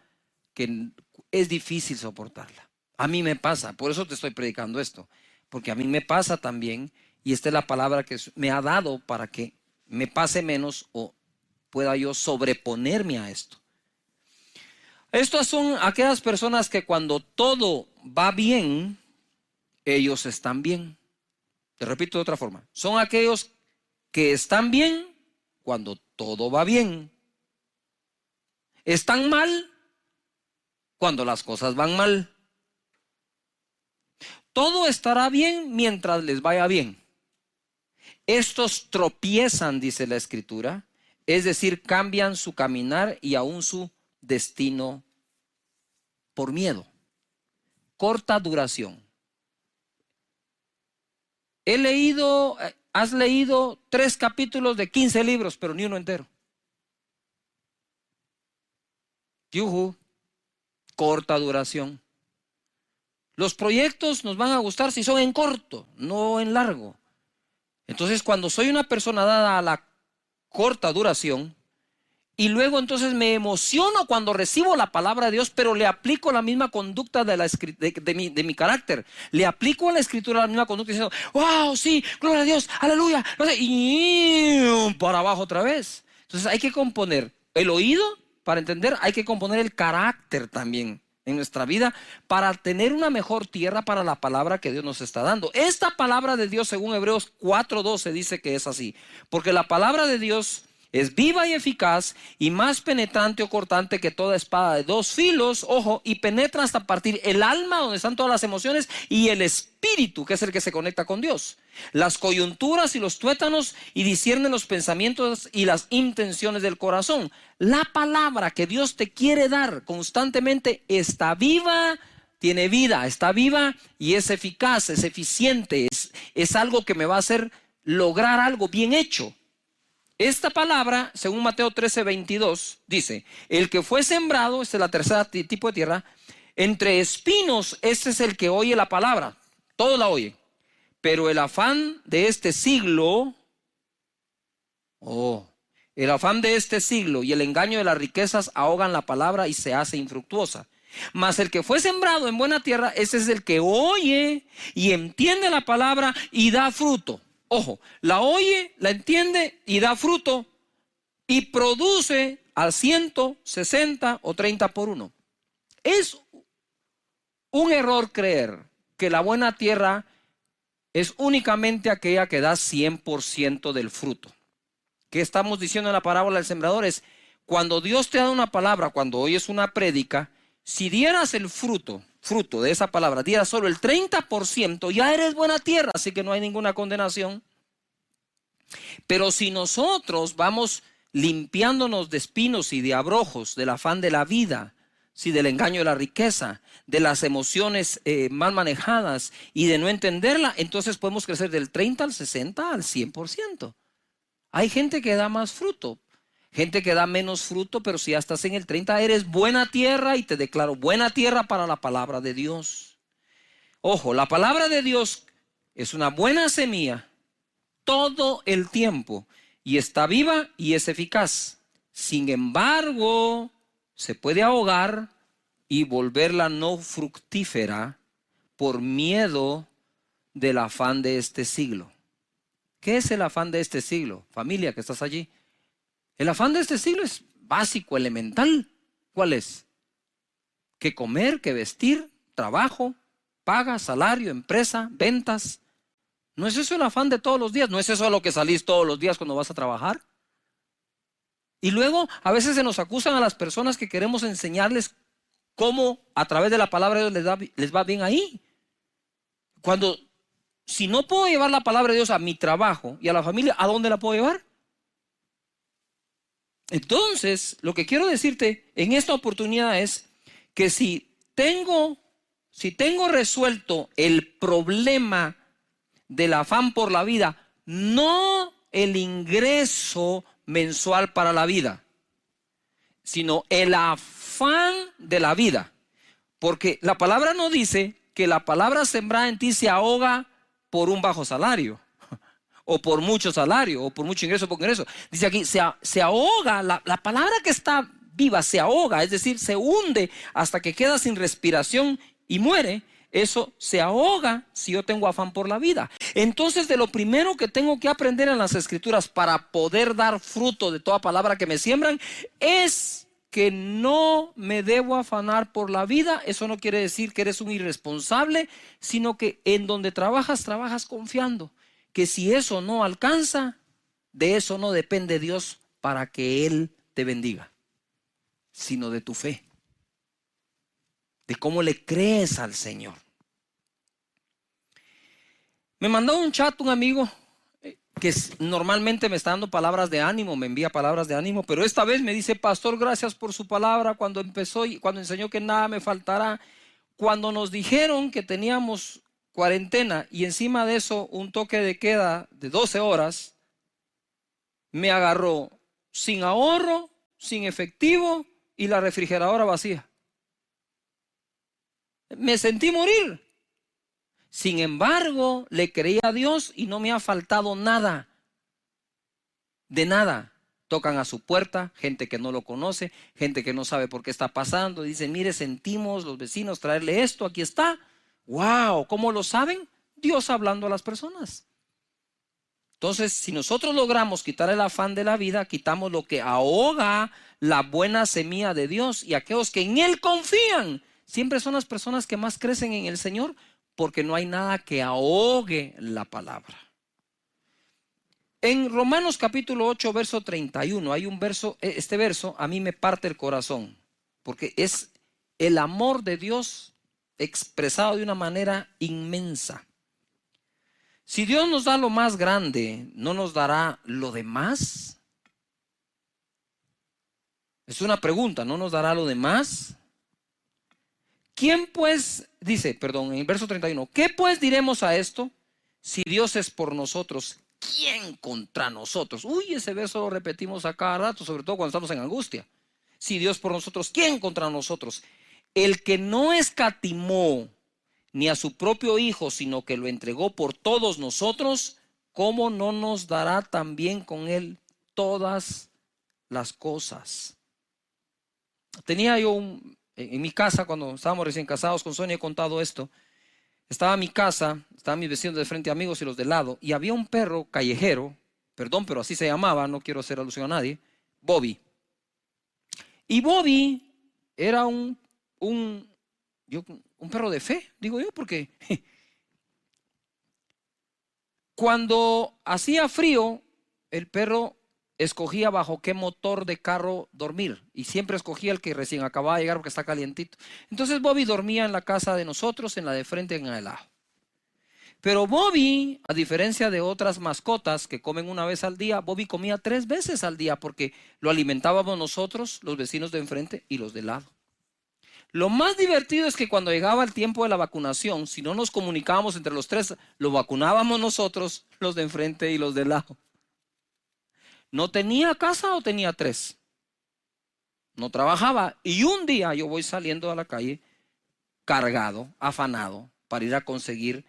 que es difícil soportarla. A mí me pasa, por eso te estoy predicando esto. Porque a mí me pasa también, y esta es la palabra que me ha dado para que me pase menos o pueda yo sobreponerme a esto. Estas son aquellas personas que cuando todo va bien, ellos están bien. Te repito de otra forma. Son aquellos que están bien cuando todo va bien. Están mal cuando las cosas van mal. Todo estará bien mientras les vaya bien. Estos tropiezan, dice la Escritura, es decir, cambian su caminar y aún su destino por miedo. Corta duración. Has leído 3 capítulos de 15 libros, pero ni uno entero. Yuhu, corta duración. Los proyectos nos van a gustar si son en corto, no en largo. Entonces, cuando soy una persona dada a la corta duración, y luego entonces me emociono cuando recibo la palabra de Dios, pero le aplico la misma conducta de mi carácter. Le aplico a la Escritura la misma conducta diciendo, wow, sí, gloria a Dios, aleluya. Y para abajo otra vez. Entonces hay que componer el oído para entender, hay que componer el carácter también en nuestra vida para tener una mejor tierra para la palabra que Dios nos está dando. Esta palabra de Dios, según Hebreos 4:12, dice que es así. Porque la palabra de Dios Es viva y eficaz y más penetrante o cortante que toda espada de dos filos, ojo, y penetra hasta partir el alma, donde están todas las emociones, y el espíritu, que es el que se conecta con Dios, las coyunturas y los tuétanos, y discierne los pensamientos y las intenciones del corazón. La palabra que Dios te quiere dar constantemente está viva, tiene vida, está viva y es eficaz, es eficiente, es algo que me va a hacer lograr algo bien hecho. Esta palabra, según Mateo 13:22, dice: el que fue sembrado, esta es la tercera tipo de tierra, entre espinos, este es el que oye la palabra, todos la oyen, pero el afán de este siglo, el afán de este siglo y el engaño de las riquezas ahogan la palabra y se hace infructuosa. Mas el que fue sembrado en buena tierra, ese es el que oye y entiende la palabra y da fruto. Ojo, la oye, la entiende y da fruto y produce al 100, 60 o 30 por uno. Es un error creer que la buena tierra es únicamente aquella que da 100% del fruto. ¿Qué estamos diciendo en la parábola del sembrador? Es cuando Dios te da una palabra, cuando oyes una prédica, si dieras el fruto de esa palabra, dieras solo el 30%, ya eres buena tierra, así que no hay ninguna condenación. Pero si nosotros vamos limpiándonos de espinos y de abrojos, del afán de la vida, sí, del engaño de la riqueza, de las emociones mal manejadas y de no entenderla, entonces podemos crecer del 30 al 60 al 100%. Hay gente que da más fruto, gente que da menos fruto, pero si ya estás en el 30, eres buena tierra y te declaro buena tierra para la palabra de Dios. Ojo, la palabra de Dios es una buena semilla todo el tiempo y está viva y es eficaz. Sin embargo, se puede ahogar y volverla no fructífera por miedo del afán de este siglo. ¿Qué es el afán de este siglo? Familia que estás allí. El afán de este siglo es básico, elemental. ¿Cuál es? ¿Qué comer, qué vestir, trabajo, paga, salario, empresa, ventas? ¿No es eso el afán de todos los días? ¿No es eso a lo que salís todos los días cuando vas a trabajar? Y luego a veces se nos acusan a las personas que queremos enseñarles cómo a través de la palabra de Dios les va bien ahí. Cuando, si no puedo llevar la palabra de Dios a mi trabajo y a la familia, ¿a dónde la puedo llevar? Entonces, lo que quiero decirte en esta oportunidad es que si tengo resuelto el problema del afán por la vida, no el ingreso mensual para la vida, sino el afán de la vida. Porque la palabra no dice que la palabra sembrada en ti se ahoga por un bajo salario, o por mucho salario, o por mucho ingreso, poco ingreso. Dice aquí, se ahoga, la palabra que está viva se ahoga, es decir, se hunde hasta que queda sin respiración y muere. Eso se ahoga si yo tengo afán por la vida. Entonces, de lo primero que tengo que aprender en las Escrituras para poder dar fruto de toda palabra que me siembran es que no me debo afanar por la vida. Eso no quiere decir que eres un irresponsable, sino que en donde trabajas confiando que si eso no alcanza, de eso no depende Dios para que Él te bendiga, sino de tu fe, de cómo le crees al Señor. Me mandó un chat un amigo que normalmente me está dando palabras de ánimo, me envía palabras de ánimo, pero esta vez me dice: pastor, gracias por su palabra cuando enseñó que nada me faltará. Cuando nos dijeron que teníamos cuarentena y encima de eso un toque de queda de 12 horas, me agarró sin ahorro, sin efectivo y la refrigeradora vacía. Me sentí morir. Sin embargo, le creí a Dios y no me ha faltado nada. De nada. Tocan a su puerta, gente que no lo conoce, gente que no sabe por qué está pasando. Dicen: mire, sentimos los vecinos traerle esto, aquí está. ¡Wow! ¿Cómo lo saben? Dios hablando a las personas. Entonces, si nosotros logramos quitar el afán de la vida, quitamos lo que ahoga la buena semilla de Dios. Y aquellos que en Él confían, siempre son las personas que más crecen en el Señor, porque no hay nada que ahogue la palabra. En Romanos capítulo 8, verso 31, hay un verso, este verso a mí me parte el corazón, porque es el amor de Dios expresado de una manera inmensa. Si Dios nos da lo más grande, ¿no nos dará lo demás? Es una pregunta, ¿no nos dará lo demás? ¿Quién pues, dice, perdón, en el verso 31, ¿qué pues diremos a esto? Si Dios es por nosotros, ¿quién contra nosotros? Uy, ese verso lo repetimos a cada rato, sobre todo cuando estamos en angustia. Si Dios por nosotros, ¿quién contra nosotros? El que no escatimó ni a su propio Hijo, sino que lo entregó por todos nosotros, ¿cómo no nos dará también con él todas las cosas? Tenía yo en mi casa, cuando estábamos recién casados con Sonia, he contado esto. Estaba mi casa, estaban mis vecinos de frente, amigos, y los de lado, y había un perro callejero, perdón, pero así se llamaba, no quiero hacer alusión a nadie, Bobby. Y Bobby era un perro de fe, digo yo, porque cuando hacía frío, el perro escogía bajo qué motor de carro dormir, y siempre escogía el que recién acababa de llegar porque está calientito. Entonces Bobby dormía en la casa de nosotros, en la de frente, en el lado. Pero Bobby, a diferencia de otras mascotas que comen una vez al día, Bobby comía 3 veces al día porque lo alimentábamos nosotros, los vecinos de enfrente y los de lado. Lo más divertido es que cuando llegaba el tiempo de la vacunación, si no nos comunicábamos entre los 3, lo vacunábamos nosotros, los de enfrente y los de lado. ¿No tenía casa o tenía 3? No trabajaba. Y un día yo voy saliendo a la calle cargado, afanado, para ir a conseguir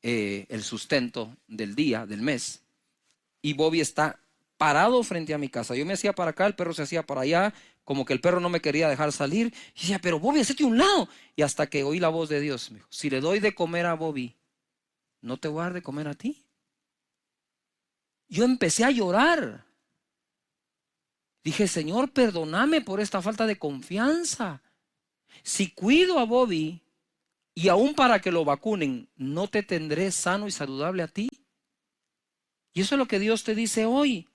el sustento del día, del mes. Y Bobby está parado frente a mi casa. Yo me hacía para acá, el perro se hacía para allá, como que el perro no me quería dejar salir. Y decía, pero Bobby, hacete a un lado. Y hasta que oí la voz de Dios, me dijo, si le doy de comer a Bobby, ¿no te voy a dar de comer a ti? Yo empecé a llorar. Dije, Señor, perdóname por esta falta de confianza. Si cuido a Bobby, y aún para que lo vacunen, ¿no te tendré sano y saludable a ti? Y eso es lo que Dios te dice hoy.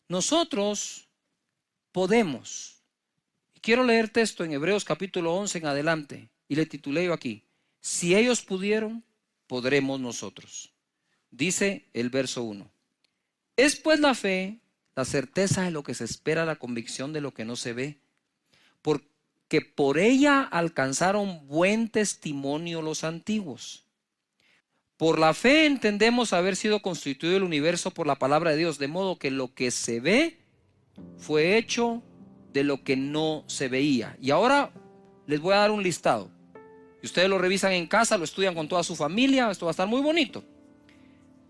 Nosotros podemos. Y quiero leer texto en Hebreos capítulo 11 en adelante. Y le titulé yo aquí, si ellos pudieron, podremos nosotros. Dice el verso 1. Es pues la fe, la certeza de lo que se espera, la convicción de lo que no se ve. Porque por ella alcanzaron buen testimonio los antiguos. Por la fe entendemos haber sido constituido el universo por la palabra de Dios, de modo que lo que se ve fue hecho de lo que no se veía. Y ahora les voy a dar un listado. Y ustedes lo revisan en casa, lo estudian con toda su familia, esto va a estar muy bonito.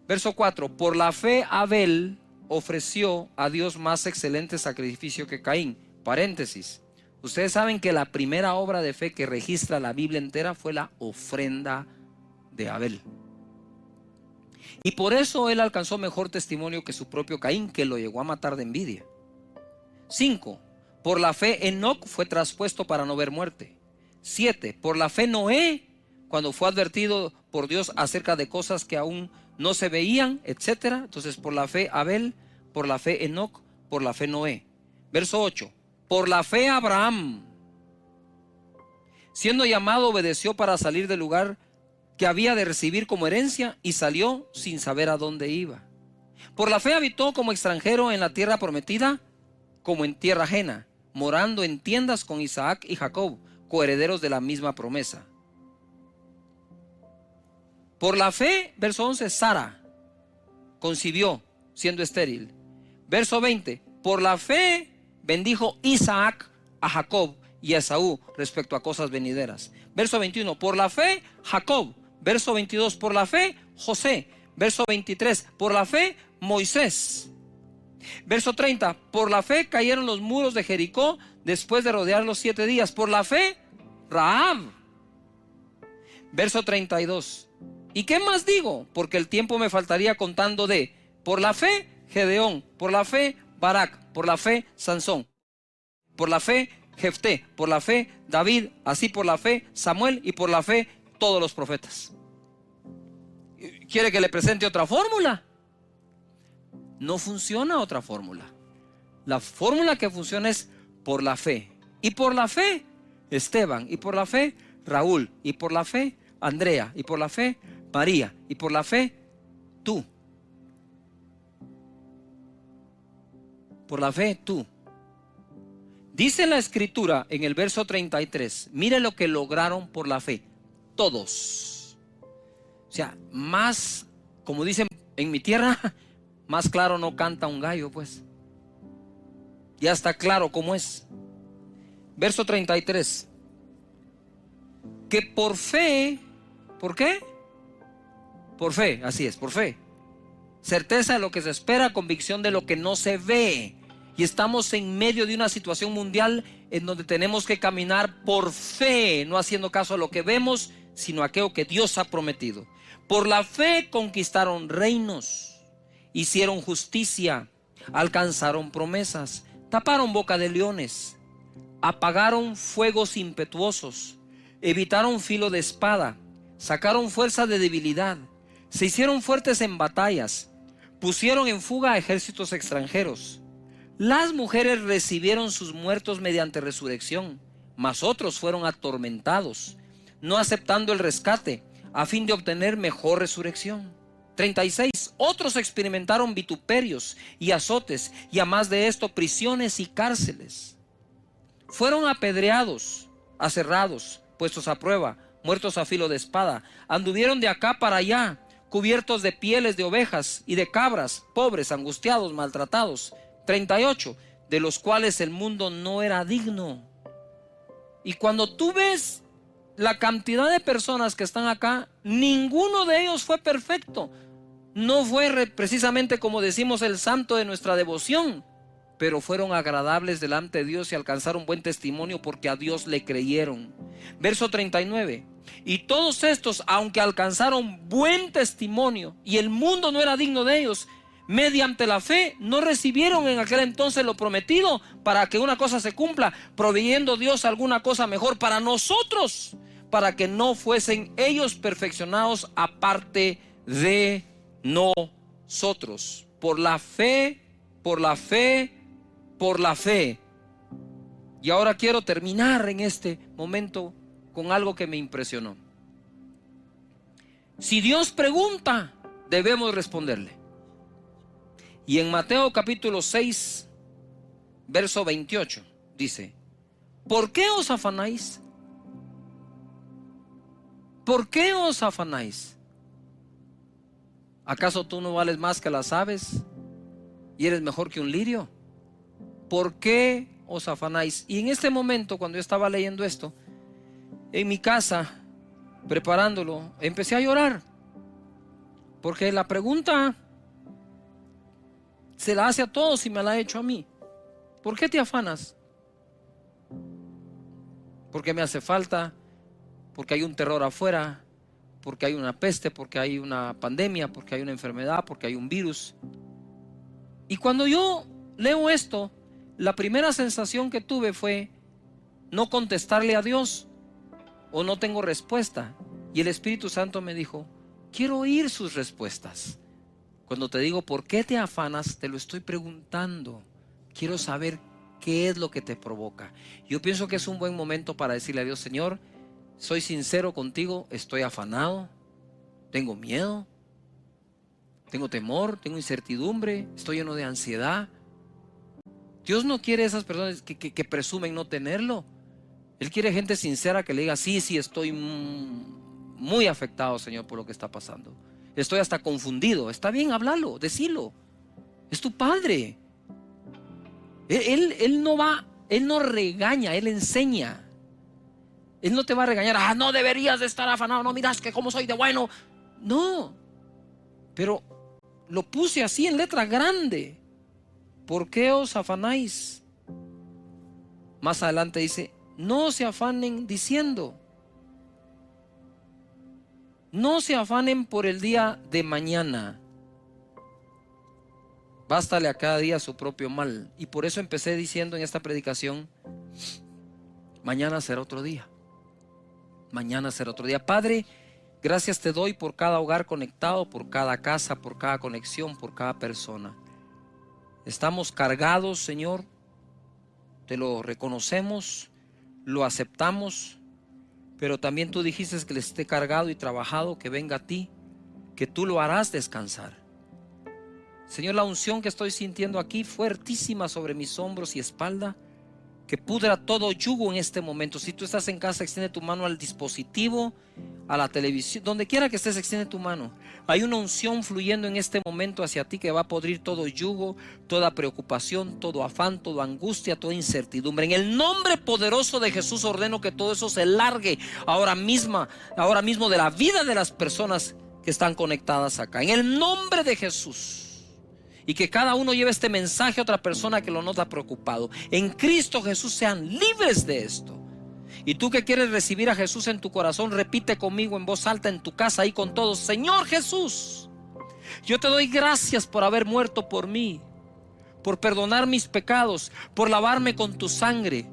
Verso 4, por la fe Abel ofreció a Dios más excelente sacrificio que Caín. Paréntesis. Ustedes saben que la primera obra de fe que registra la Biblia entera fue la ofrenda de Abel. Y por eso él alcanzó mejor testimonio que su propio Caín, que lo llegó a matar de envidia. 5. Por la fe Enoc fue traspuesto para no ver muerte. 7. Por la fe Noé, cuando fue advertido por Dios acerca de cosas que aún no se veían, etc. Entonces por la fe Abel, por la fe Enoc, por la fe Noé. Verso 8. Por la fe Abraham, siendo llamado, obedeció para salir del lugar que había de recibir como herencia y salió sin saber a dónde iba. Por la fe habitó como extranjero en la tierra prometida, como en tierra ajena, morando en tiendas con Isaac y Jacob, coherederos de la misma promesa. Por la fe, verso 11, Sara concibió siendo estéril. Verso 20, por la fe bendijo Isaac a Jacob y a Esaú respecto a cosas venideras. Verso 21, por la fe Jacob. Verso 22, por la fe José. Verso 23, por la fe Moisés. Verso 30, por la fe cayeron los muros de Jericó después de rodearlos 7 días. Por la fe Rahab. Verso 32, ¿y qué más digo? Porque el tiempo me faltaría contando de, por la fe Gedeón, por la fe Barak, por la fe Sansón, por la fe Jefté, por la fe David, así por la fe Samuel y por la fe todos los profetas. ¿Quiere que le presente otra fórmula? No funciona otra fórmula. La fórmula que funciona es por la fe. Y por la fe, Esteban. Y por la fe, Raúl. Y por la fe, Andrea. Y por la fe, María. Y por la fe, tú. Por la fe, tú. Dice la escritura en el verso 33. Mire lo que lograron por la fe. Todos. O sea, más, como dicen en mi tierra, más claro no canta un gallo, pues. Ya está claro cómo es. Verso 33. Que por fe, ¿por qué? Por fe, así es, por fe. Certeza de lo que se espera, convicción de lo que no se ve. Y estamos en medio de una situación mundial en donde tenemos que caminar por fe, no haciendo caso a lo que vemos, sino a aquello que Dios ha prometido. Por la fe conquistaron reinos, hicieron justicia, alcanzaron promesas, taparon boca de leones, apagaron fuegos impetuosos, evitaron filo de espada, sacaron fuerza de debilidad, se hicieron fuertes en batallas, pusieron en fuga a ejércitos extranjeros. Las mujeres recibieron sus muertos mediante resurrección, mas otros fueron atormentados, no aceptando el rescate, a fin de obtener mejor resurrección. 36. Otros experimentaron vituperios y azotes, y a más de esto, prisiones y cárceles. Fueron apedreados, aserrados, puestos a prueba, muertos a filo de espada. Anduvieron de acá para allá, cubiertos de pieles de ovejas y de cabras, pobres, angustiados, maltratados. 38. De los cuales el mundo no era digno. Y cuando tú ves la cantidad de personas que están acá, ninguno de ellos fue perfecto. No fue precisamente como decimos el santo de nuestra devoción, pero fueron agradables delante de Dios y alcanzaron buen testimonio porque a Dios le creyeron. Verso 39. Y todos estos, aunque alcanzaron buen testimonio y el mundo no era digno de ellos, mediante la fe no recibieron en aquel entonces lo prometido, para que una cosa se cumpla, proveyendo Dios alguna cosa mejor para nosotros, para que no fuesen ellos perfeccionados aparte de nosotros. Por la fe, por la fe, por la fe. Y ahora quiero terminar en este momento con algo que me impresionó. Si Dios pregunta, debemos responderle. Y en Mateo capítulo 6, verso 28, dice: ¿por qué os afanáis? ¿Por qué os afanáis? ¿Acaso tú no vales más que las aves y eres mejor que un lirio? ¿Por qué os afanáis? Y en este momento, cuando yo estaba leyendo esto, en mi casa, preparándolo, empecé a llorar. Porque la pregunta se la hace a todos y me la ha hecho a mí. ¿Por qué te afanas? Porque me hace falta, porque hay un terror afuera, porque hay una peste, porque hay una pandemia, porque hay una enfermedad, porque hay un virus. Y cuando yo leo esto, la primera sensación que tuve fue no contestarle a Dios, o no tengo respuesta. Y el Espíritu Santo me dijo: quiero oír sus respuestas. Cuando te digo ¿por qué te afanas?, te lo estoy preguntando. Quiero saber qué es lo que te provoca. Yo pienso que es un buen momento para decirle a Dios: Señor, soy sincero contigo, estoy afanado, tengo miedo, tengo temor, tengo incertidumbre, estoy lleno de ansiedad. Dios no quiere esas personas que presumen no tenerlo. Él quiere gente sincera que le diga: sí, estoy muy afectado, Señor, por lo que está pasando. Estoy hasta confundido. Está bien, háblalo, decilo. Es tu Padre. Él no regaña, Él enseña. Él no te va a regañar: ah, no deberías de estar afanado, no miras que cómo soy de bueno. No, pero lo puse así en letra grande. ¿Por qué os afanáis? Más adelante dice: no se afanen diciendo. No se afanen por el día de mañana. Bástale a cada día su propio mal. Y por eso empecé diciendo en esta predicación: mañana será otro día. Mañana será otro día. Padre, gracias te doy por cada hogar conectado, por cada casa, por cada conexión, por cada persona. Estamos cargados, Señor, te lo reconocemos, lo aceptamos, pero también tú dijiste que le esté cargado y trabajado, que venga a ti, que tú lo harás descansar. Señor, la unción que estoy sintiendo aquí, fuertísima sobre mis hombros y espalda, que pudra todo yugo en este momento. Si tú estás en casa, extiende tu mano al dispositivo, a la televisión, donde quiera que estés, extiende tu mano. Hay una unción fluyendo en este momento hacia ti que va a podrir todo yugo, toda preocupación, todo afán, toda angustia, toda incertidumbre. En el nombre poderoso de Jesús ordeno que todo eso se largue ahora mismo de la vida de las personas que están conectadas acá. En el nombre de Jesús. Y que cada uno lleve este mensaje a otra persona que lo nota preocupado. En Cristo Jesús sean libres de esto. Y tú que quieres recibir a Jesús en tu corazón, repite conmigo en voz alta en tu casa ahí con todos: Señor Jesús, yo te doy gracias por haber muerto por mí, por perdonar mis pecados, por lavarme con tu sangre.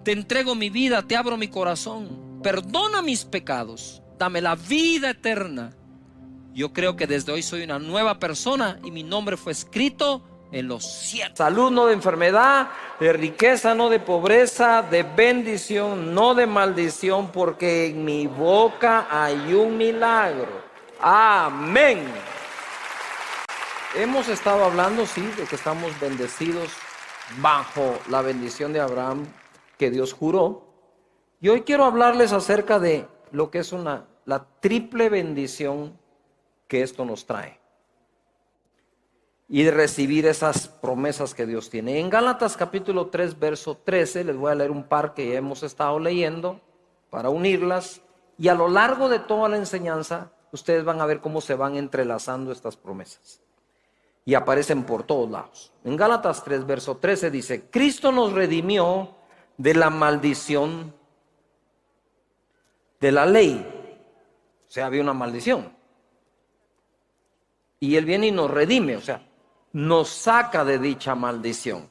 Te entrego mi vida, te abro mi corazón. Perdona mis pecados, dame la vida eterna. Yo creo que desde hoy soy una nueva persona y mi nombre fue escrito en los cielos. Salud, no de enfermedad, de riqueza, no de pobreza, de bendición, no de maldición, porque en mi boca hay un milagro. Amén. Hemos estado hablando, sí, de que estamos bendecidos bajo la bendición de Abraham que Dios juró. Y hoy quiero hablarles acerca de lo que es la triple bendición que esto nos trae, y de recibir esas promesas que Dios tiene. En Gálatas capítulo 3 verso 13 les voy a leer un par que ya hemos estado leyendo para unirlas, y a lo largo de toda la enseñanza ustedes van a ver cómo se van entrelazando estas promesas y aparecen por todos lados. En Gálatas 3 verso 13 dice: Cristo nos redimió de la maldición de la ley. O sea, había una maldición. Y Él viene y nos redime, o sea, nos saca de dicha maldición.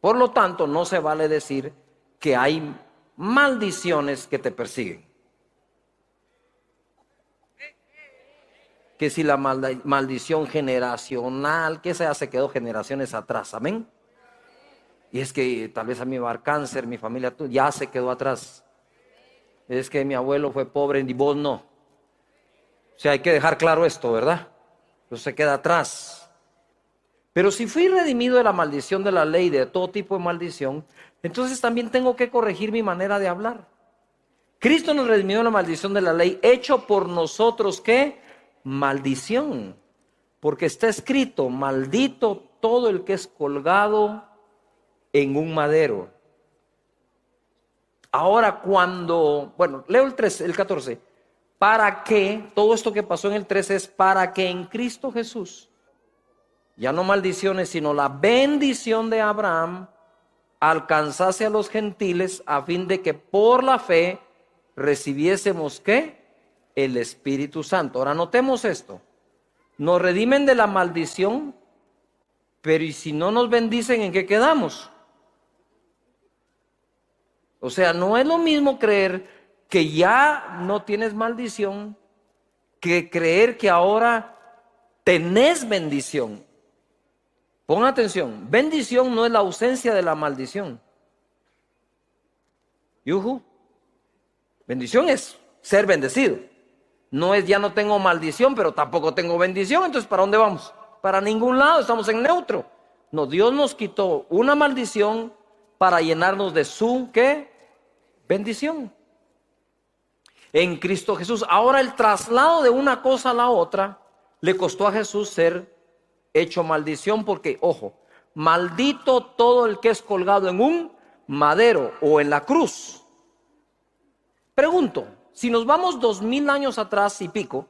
Por lo tanto, no se vale decir que hay maldiciones que te persiguen. Que si la maldición generacional, que esa ya se quedó generaciones atrás, amén. Y es que tal vez a mí va a dar cáncer, mi familia ya se quedó atrás. Es que mi abuelo fue pobre y vos no. O sea, hay que dejar claro esto, ¿verdad? Eso se queda atrás. Pero si fui redimido de la maldición de la ley, de todo tipo de maldición, entonces también tengo que corregir mi manera de hablar. Cristo nos redimió de la maldición de la ley, hecho por nosotros, ¿qué? Maldición. Porque está escrito: maldito todo el que es colgado en un madero. Ahora leo el 14. Para que, todo esto que pasó en el 13 es para que en Cristo Jesús, ya no maldiciones, sino la bendición de Abraham alcanzase a los gentiles, a fin de que por la fe recibiésemos, ¿qué? El Espíritu Santo. Ahora notemos esto: nos redimen de la maldición, pero ¿y si no nos bendicen, en qué quedamos? O sea, no es lo mismo creer que ya no tienes maldición que creer que ahora tenés bendición. Pon atención, bendición no es la ausencia de la maldición. Yuhu. Bendición es ser bendecido. No es ya no tengo maldición, pero tampoco tengo bendición. Entonces, ¿para dónde vamos? Para ningún lado, estamos en neutro. No, Dios nos quitó una maldición para llenarnos de su, ¿qué? Bendición. En Cristo Jesús. Ahora, el traslado de una cosa a la otra le costó a Jesús ser hecho maldición, porque, ojo, maldito todo el que es colgado en un madero o en la cruz. Pregunto, si nos vamos 2000 años atrás y pico,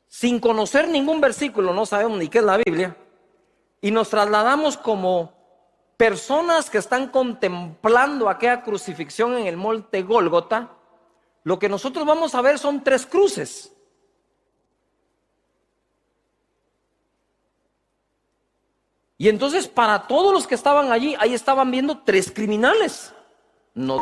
sin conocer ningún versículo, no sabemos ni qué es la Biblia, y nos trasladamos como personas que están contemplando aquella crucifixión en el monte Gólgota, lo que nosotros vamos a ver son 3 cruces. Y entonces, para todos los que estaban allí, ahí estaban viendo 3 criminales. No.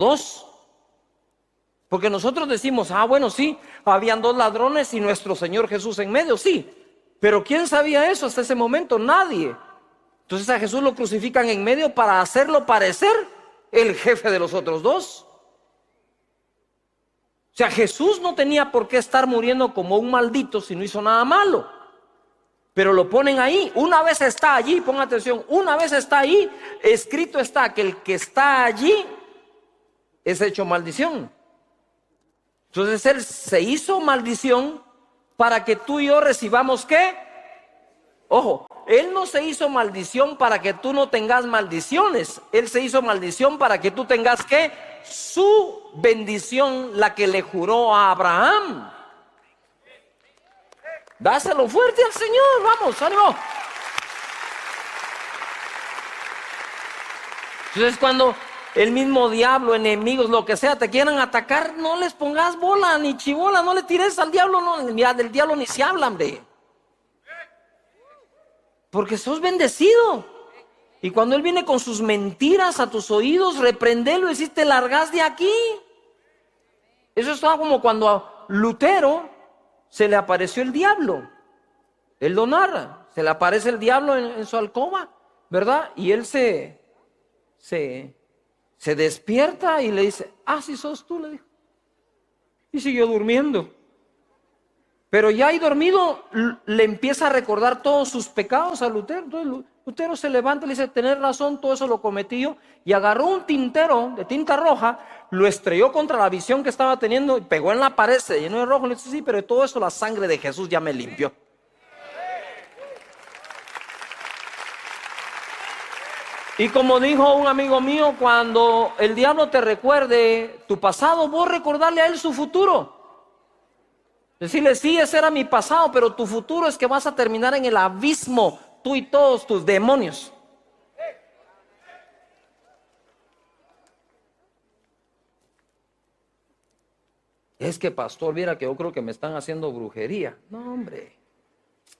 dos. Porque nosotros decimos, bueno, sí, habían dos ladrones y nuestro Señor Jesús en medio, sí. Pero ¿quién sabía eso hasta ese momento? Nadie. Entonces a Jesús lo crucifican en medio para hacerlo parecer el jefe de los otros dos. O sea, Jesús no tenía por qué estar muriendo como un maldito si no hizo nada malo. Pero lo ponen ahí. Una vez está allí, pongan atención, una vez está ahí, escrito está que el que está allí es hecho maldición. Entonces Él se hizo maldición para que tú y yo recibamos ¿qué? Ojo, Él no se hizo maldición para que tú no tengas maldiciones. Él se hizo maldición para que tú tengas ¿qué? Su bendición, la que le juró a Abraham. Dáselo fuerte al Señor, vamos, ánimo. Entonces cuando el mismo diablo, enemigos, lo que sea, te quieran atacar, no les pongas bola ni chibola, no le tires al diablo, no, ya del diablo ni se habla, hombre. Porque sos bendecido. Y cuando él viene con sus mentiras a tus oídos, reprendelo y decís, te largas de aquí. Eso estaba como cuando a Lutero se le apareció el diablo. Él lo narra, se le aparece el diablo en su alcoba, ¿verdad? Y él se despierta y le dice, sí sos tú, le dijo. Y siguió durmiendo. Pero ya ahí dormido le empieza a recordar todos sus pecados a Lutero. Entonces Lutero se levanta y le dice, tenés razón, todo eso lo cometí yo. Y agarró un tintero de tinta roja, lo estrelló contra la visión que estaba teniendo y pegó en la pared, se llenó de rojo. Le dice, sí, pero de todo eso la sangre de Jesús ya me limpió. Y como dijo un amigo mío, cuando el diablo te recuerde tu pasado, vos recordarle a él su futuro. Decirle, sí, ese era mi pasado, pero tu futuro es que vas a terminar en el abismo, tú y todos tus demonios. Es que pastor, mira que yo creo que me están haciendo brujería. No, hombre.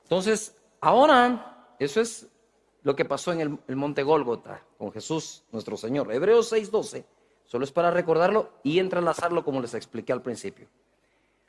Entonces, ahora, eso es lo que pasó en el monte Gólgota con Jesús nuestro Señor. Hebreos 6:12, solo es para recordarlo y entrelazarlo como les expliqué al principio.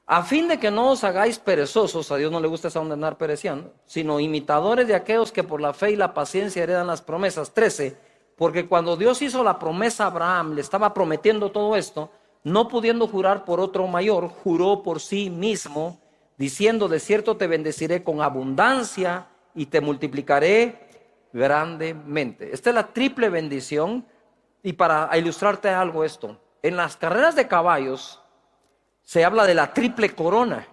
A fin de que no os hagáis perezosos, a Dios no le gusta esa onda de andar pereciendo, sino imitadores de aquellos que por la fe y la paciencia heredan las promesas. 13, porque cuando Dios hizo la promesa a Abraham, le estaba prometiendo todo esto, no pudiendo jurar por otro mayor, juró por sí mismo, diciendo, de cierto te bendeciré con abundancia y te multiplicaré grandemente. Esta es la triple bendición. Y para ilustrarte algo esto, en las carreras de caballos se habla de la triple corona,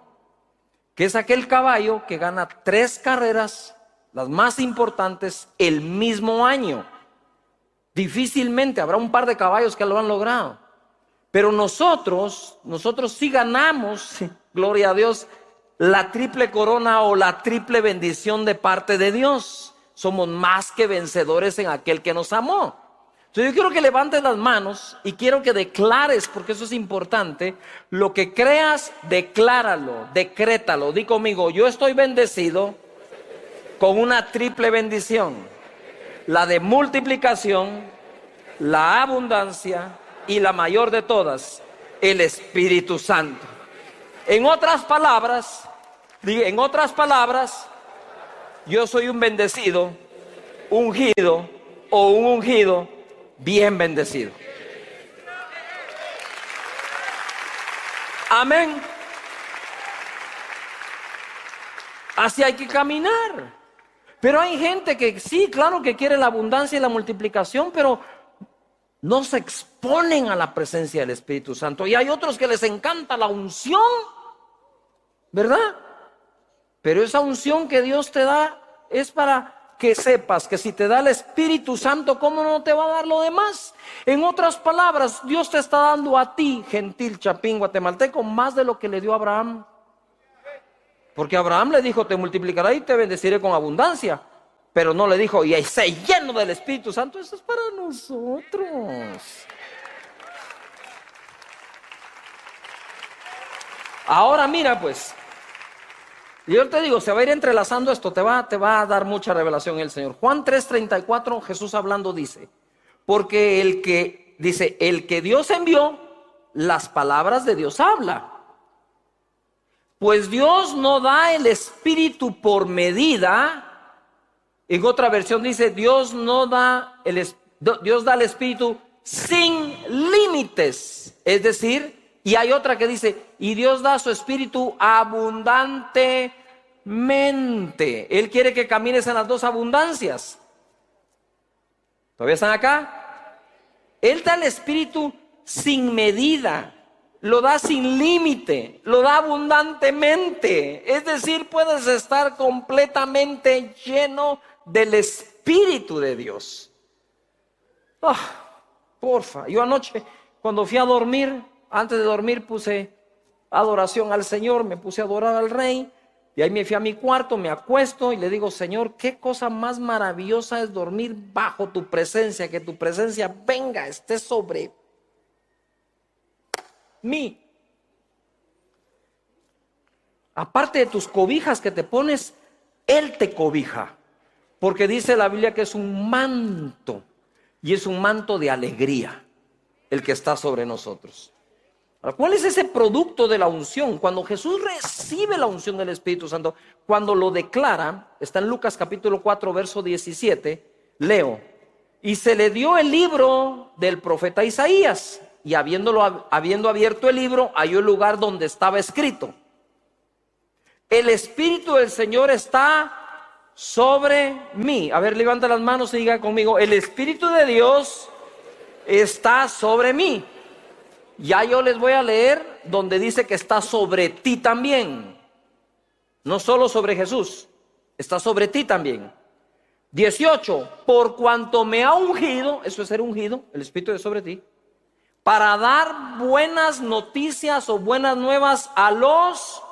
que es aquel caballo que gana 3 carreras, las más importantes, el mismo año. Difícilmente habrá un par de caballos que lo han logrado. Pero nosotros sí ganamos, gloria a Dios, la triple corona o la triple bendición de parte de Dios. Somos más que vencedores en aquel que nos amó. Entonces yo quiero que levantes las manos y quiero que declares, porque eso es importante, lo que creas, decláralo, decrétalo. Di conmigo, yo estoy bendecido con una triple bendición. La de multiplicación, la abundancia y la mayor de todas, el Espíritu Santo. En otras palabras, yo soy un bendecido, ungido o un ungido bien bendecido. Amén. Así hay que caminar. Pero hay gente que sí, claro que quiere la abundancia y la multiplicación, pero no se exponen a la presencia del Espíritu Santo. Y hay otros que les encanta la unción, ¿verdad? Pero esa unción que Dios te da es para que sepas que si te da el Espíritu Santo, ¿cómo no te va a dar lo demás? En otras palabras, Dios te está dando a ti, gentil chapín guatemalteco, más de lo que le dio a Abraham. Porque Abraham le dijo, te multiplicaré y te bendeciré con abundancia. Pero no le dijo, y sé lleno del Espíritu Santo. Eso es para nosotros. Ahora mira pues, yo te digo, se va a ir entrelazando esto, te va a dar mucha revelación el Señor. Juan 3:34, Jesús hablando dice, porque el que dice, el que Dios envió, las palabras de Dios habla. Pues Dios no da el Espíritu por medida. En otra versión dice, Dios da el Espíritu sin límites. Es decir, y hay otra que dice, y Dios da su Espíritu abundantemente. Él quiere que camines en las dos abundancias. ¿Todavía están acá? Él da el Espíritu sin medida, lo da sin límite, lo da abundantemente. Es decir, puedes estar completamente lleno del Espíritu de Dios. Porfa, yo anoche cuando fui a dormir, antes de dormir puse adoración al Señor, me puse a adorar al Rey. Y ahí me fui a mi cuarto, me acuesto y le digo, Señor, qué cosa más maravillosa es dormir bajo tu presencia, que tu presencia venga, esté sobre mí. Aparte de tus cobijas que te pones, Él te cobija, porque dice la Biblia que es un manto, y es un manto de alegría el que está sobre nosotros. ¿Cuál es ese producto de la unción? Cuando Jesús recibe la unción del Espíritu Santo, cuando lo declara, está en Lucas capítulo 4, verso 17, leo, y se le dio el libro del profeta Isaías, y habiendo abierto el libro, halló el lugar donde estaba escrito, el Espíritu del Señor está sobre mí. A ver, levanta las manos y diga conmigo, el Espíritu de Dios está sobre mí. Ya yo les voy a leer donde dice que está sobre ti también. No solo sobre Jesús, está sobre ti también. 18, por cuanto me ha ungido, eso es ser ungido, el Espíritu es sobre ti, para dar buenas noticias o buenas nuevas a los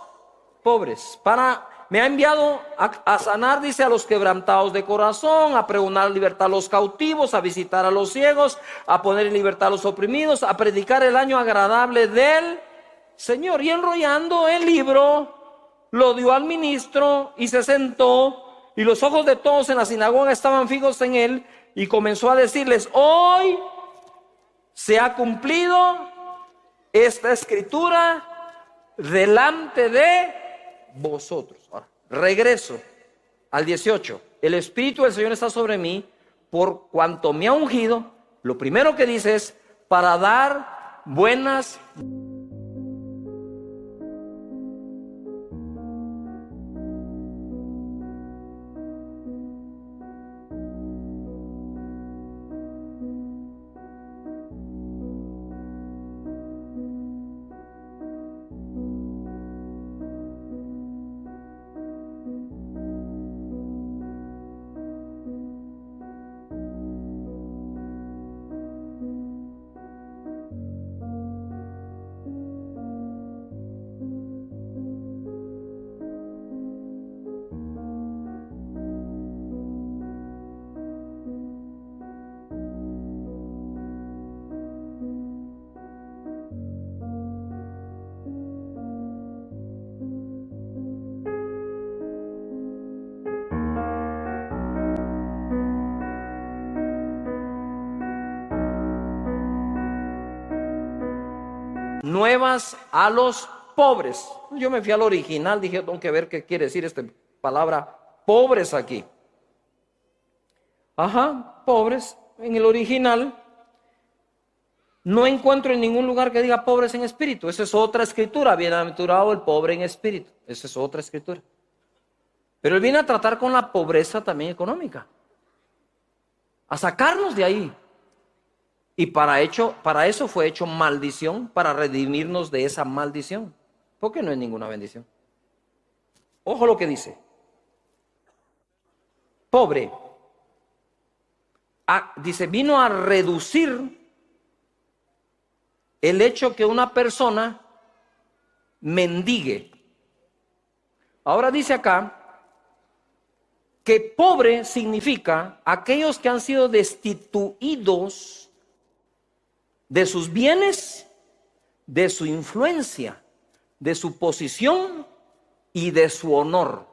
pobres. Me ha enviado a sanar, dice, a los quebrantados de corazón, a pregonar libertad a los cautivos, a visitar a los ciegos, a poner en libertad a los oprimidos, a predicar el año agradable del Señor. Y enrollando el libro, lo dio al ministro y se sentó, y los ojos de todos en la sinagoga estaban fijos en él, y comenzó a decirles, hoy se ha cumplido esta escritura delante de vosotros. Ahora, regreso al 18. El Espíritu del Señor está sobre mí por cuanto me ha ungido. Lo primero que dice es para dar buenas nuevas a los pobres. Yo me fui al original, dije, tengo que ver qué quiere decir esta palabra pobres aquí. Pobres, en el original no encuentro en ningún lugar que diga pobres en espíritu. Esa es otra escritura, bienaventurado el pobre en espíritu. Esa es otra escritura. Pero él viene a tratar con la pobreza también económica, a sacarnos de ahí. Y para eso fue hecho maldición, para redimirnos de esa maldición. Porque no es ninguna bendición. Ojo lo que dice. Pobre. Dice, vino a reducir el hecho que una persona mendigue. Ahora dice acá que pobre significa aquellos que han sido destituidos de sus bienes, de su influencia, de su posición y de su honor.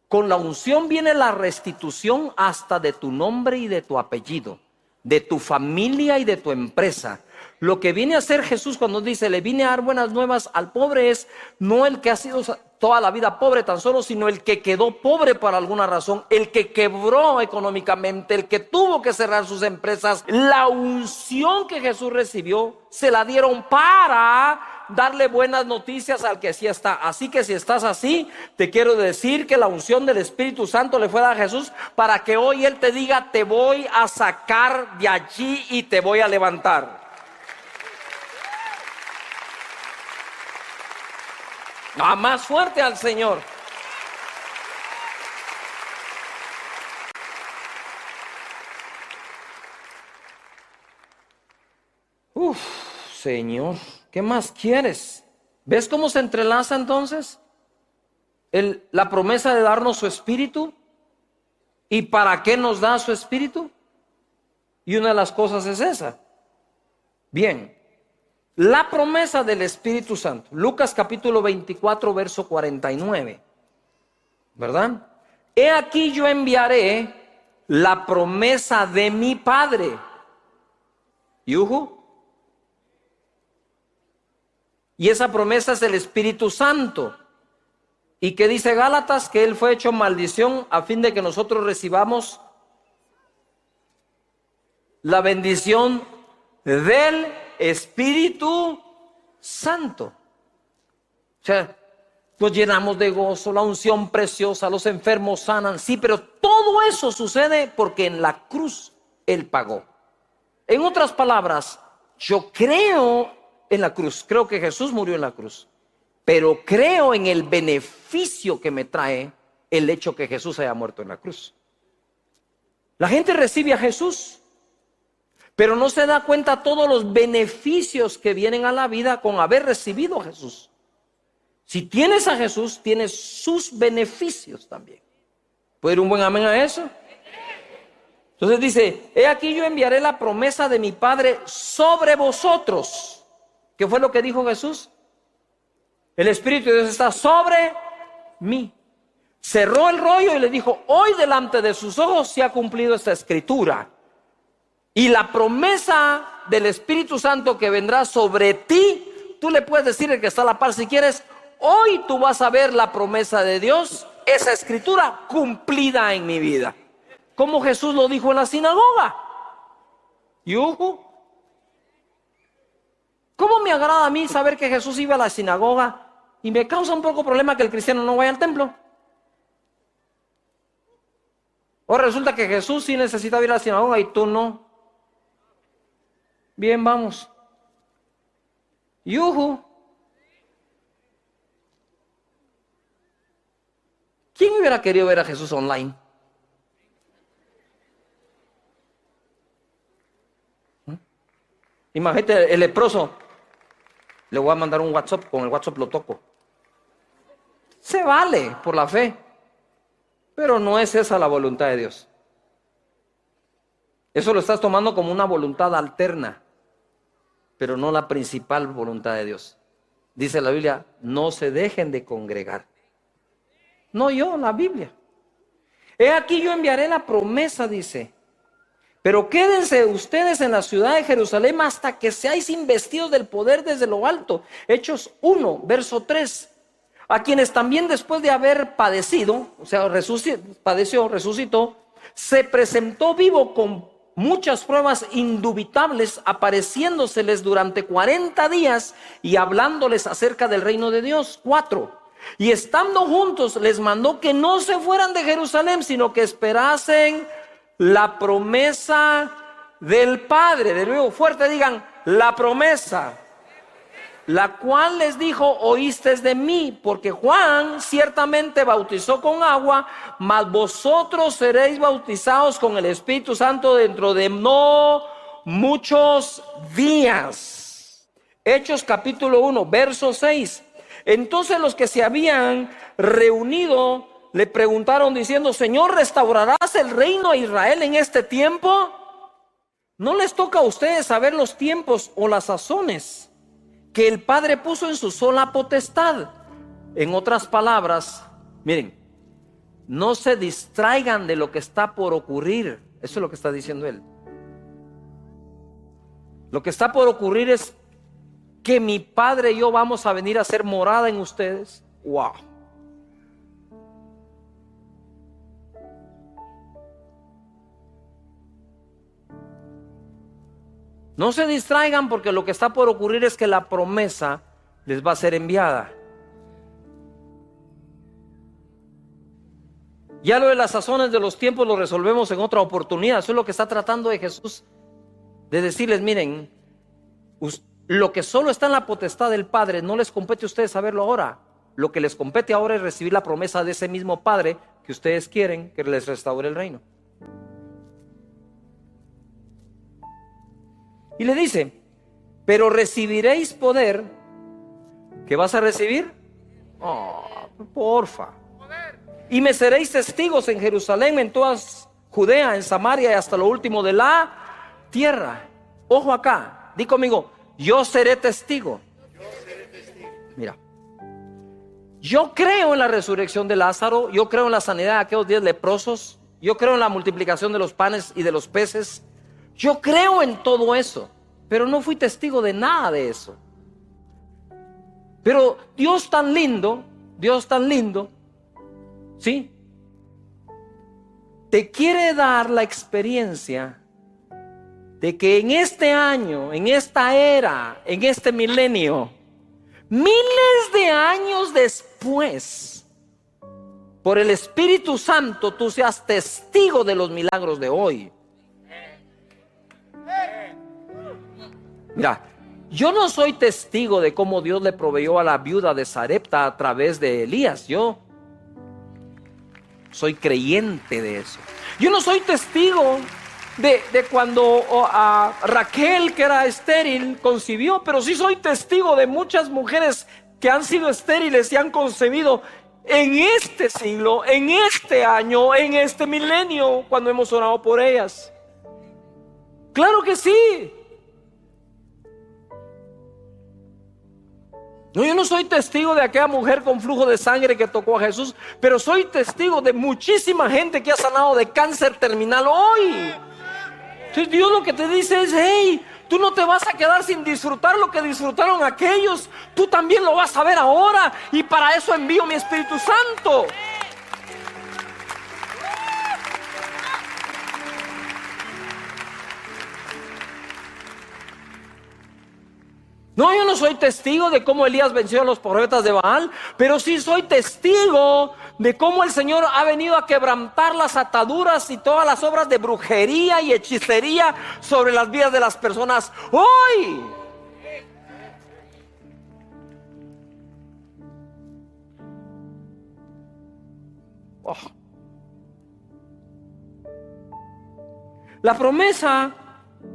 Con la unción viene la restitución hasta de tu nombre y de tu apellido, de tu familia y de tu empresa. Lo que viene a hacer Jesús cuando dice, le vine a dar buenas nuevas al pobre, es no el que ha sido toda la vida pobre tan solo, sino el que quedó pobre por alguna razón, el que quebró económicamente, el que tuvo que cerrar sus empresas. La unción que Jesús recibió se la dieron para darle buenas noticias al que sí está. Así que si estás así, te quiero decir que la unción del Espíritu Santo le fue dada a Jesús para que hoy Él te diga, te voy a sacar de allí y te voy a levantar. Más fuerte al Señor. Señor, ¿qué más quieres? ¿Ves cómo se entrelaza entonces la promesa de darnos su Espíritu? ¿Y para qué nos da su Espíritu? Y una de las cosas es esa. Bien. La promesa del Espíritu Santo, Lucas capítulo 24, verso 49, ¿verdad? He aquí yo enviaré la promesa de mi Padre. ¿Yuhu? Y esa promesa es el Espíritu Santo. ¿Y qué dice Gálatas? Que Él fue hecho maldición a fin de que nosotros recibamos la bendición del Espíritu Santo. O sea, nos llenamos de gozo, la unción preciosa, los enfermos sanan, sí, pero todo eso sucede porque en la cruz Él pagó. En otras palabras, yo creo en la cruz, creo que Jesús murió en la cruz, pero creo en el beneficio que me trae el hecho que Jesús haya muerto en la cruz. La gente recibe a Jesús, pero no se da cuenta todos los beneficios que vienen a la vida con haber recibido a Jesús. Si tienes a Jesús, tienes sus beneficios también. ¿Puede ir un buen amén a eso? Entonces dice, he aquí yo enviaré la promesa de mi Padre sobre vosotros. ¿Qué fue lo que dijo Jesús? El Espíritu de Dios está sobre mí. Cerró el rollo y le dijo, hoy delante de sus ojos se ha cumplido esta escritura. Y la promesa del Espíritu Santo que vendrá sobre ti, tú le puedes decir al que está a la par si quieres, hoy tú vas a ver la promesa de Dios, esa escritura cumplida en mi vida. Como Jesús lo dijo en la sinagoga. ¿Yuhu? ¿Cómo me agrada a mí saber que Jesús iba a la sinagoga y me causa un poco problema que el cristiano no vaya al templo? O resulta que Jesús sí necesitaba ir a la sinagoga y tú no. Bien, vamos. Yuhu. ¿Quién hubiera querido ver a Jesús online? Imagínate, el leproso. Le voy a mandar un WhatsApp, con el WhatsApp lo toco. Se vale por la fe, pero no es esa la voluntad de Dios. Eso lo estás tomando como una voluntad alterna, pero no la principal voluntad de Dios. Dice la Biblia, no se dejen de congregar. No yo, la Biblia. He aquí yo enviaré la promesa, dice. Pero quédense ustedes en la ciudad de Jerusalén hasta que seáis investidos del poder desde lo alto. Hechos 1, verso 3. A quienes también después de haber padecido, o sea, resucitó, se presentó vivo con muchas pruebas indubitables, apareciéndoseles durante 40 días y hablándoles acerca del reino de Dios. 4. Y estando juntos les mandó que no se fueran de Jerusalén, sino que esperasen la promesa del Padre. De nuevo, fuerte digan, la promesa. La cual les dijo, oísteis de mí, porque Juan ciertamente bautizó con agua, mas vosotros seréis bautizados con el Espíritu Santo dentro de no muchos días. Hechos capítulo 1, verso 6. Entonces los que se habían reunido le preguntaron diciendo, Señor, ¿restaurarás el reino a Israel en este tiempo? No les toca a ustedes saber los tiempos o las sazones que el Padre puso en su sola potestad. En otras palabras, miren, no se distraigan de lo que está por ocurrir. Eso es lo que está diciendo él. Lo que está por ocurrir es que mi Padre y yo vamos a venir a hacer morada en ustedes. Wow. No se distraigan, porque lo que está por ocurrir es que la promesa les va a ser enviada. Ya lo de las sazones de los tiempos lo resolvemos en otra oportunidad. Eso es lo que está tratando de Jesús, de decirles: miren, lo que solo está en la potestad del Padre no les compete a ustedes saberlo ahora. Lo que les compete ahora es recibir la promesa de ese mismo Padre que ustedes quieren que les restaure el reino. Y le dice: pero recibiréis poder. ¿Qué vas a recibir? Oh, porfa. Y me seréis testigos en Jerusalén, en toda Judea, en Samaria y hasta lo último de la tierra. Ojo acá, di conmigo: yo seré testigo. Mira, yo creo en la resurrección de Lázaro, yo creo en la sanidad de aquellos 10 leprosos, yo creo en la multiplicación de los panes y de los peces. Yo creo en todo eso, pero no fui testigo de nada de eso. Pero Dios tan lindo, ¿sí? Te quiere dar la experiencia de que en este año, en esta era, en este milenio, miles de años después, por el Espíritu Santo, tú seas testigo de los milagros de hoy. Mira, yo no soy testigo de cómo Dios le proveyó a la viuda de Sarepta a través de Elías. Yo soy creyente de eso. Yo no soy testigo de cuando a Raquel, que era estéril, concibió, pero sí soy testigo de muchas mujeres que han sido estériles y han concebido en este siglo, en este año, en este milenio, cuando hemos orado por ellas. Claro que sí. No, yo no soy testigo de aquella mujer con flujo de sangre que tocó a Jesús, pero soy testigo de muchísima gente que ha sanado de cáncer terminal hoy. Entonces Dios lo que te dice es: hey, tú no te vas a quedar sin disfrutar lo que disfrutaron aquellos. Tú también lo vas a ver ahora, y para eso envío mi Espíritu Santo. No, yo no soy testigo de cómo Elías venció a los profetas de Baal, pero sí soy testigo de cómo el Señor ha venido a quebrantar las ataduras y todas las obras de brujería y hechicería sobre las vidas de las personas hoy. Oh. La promesa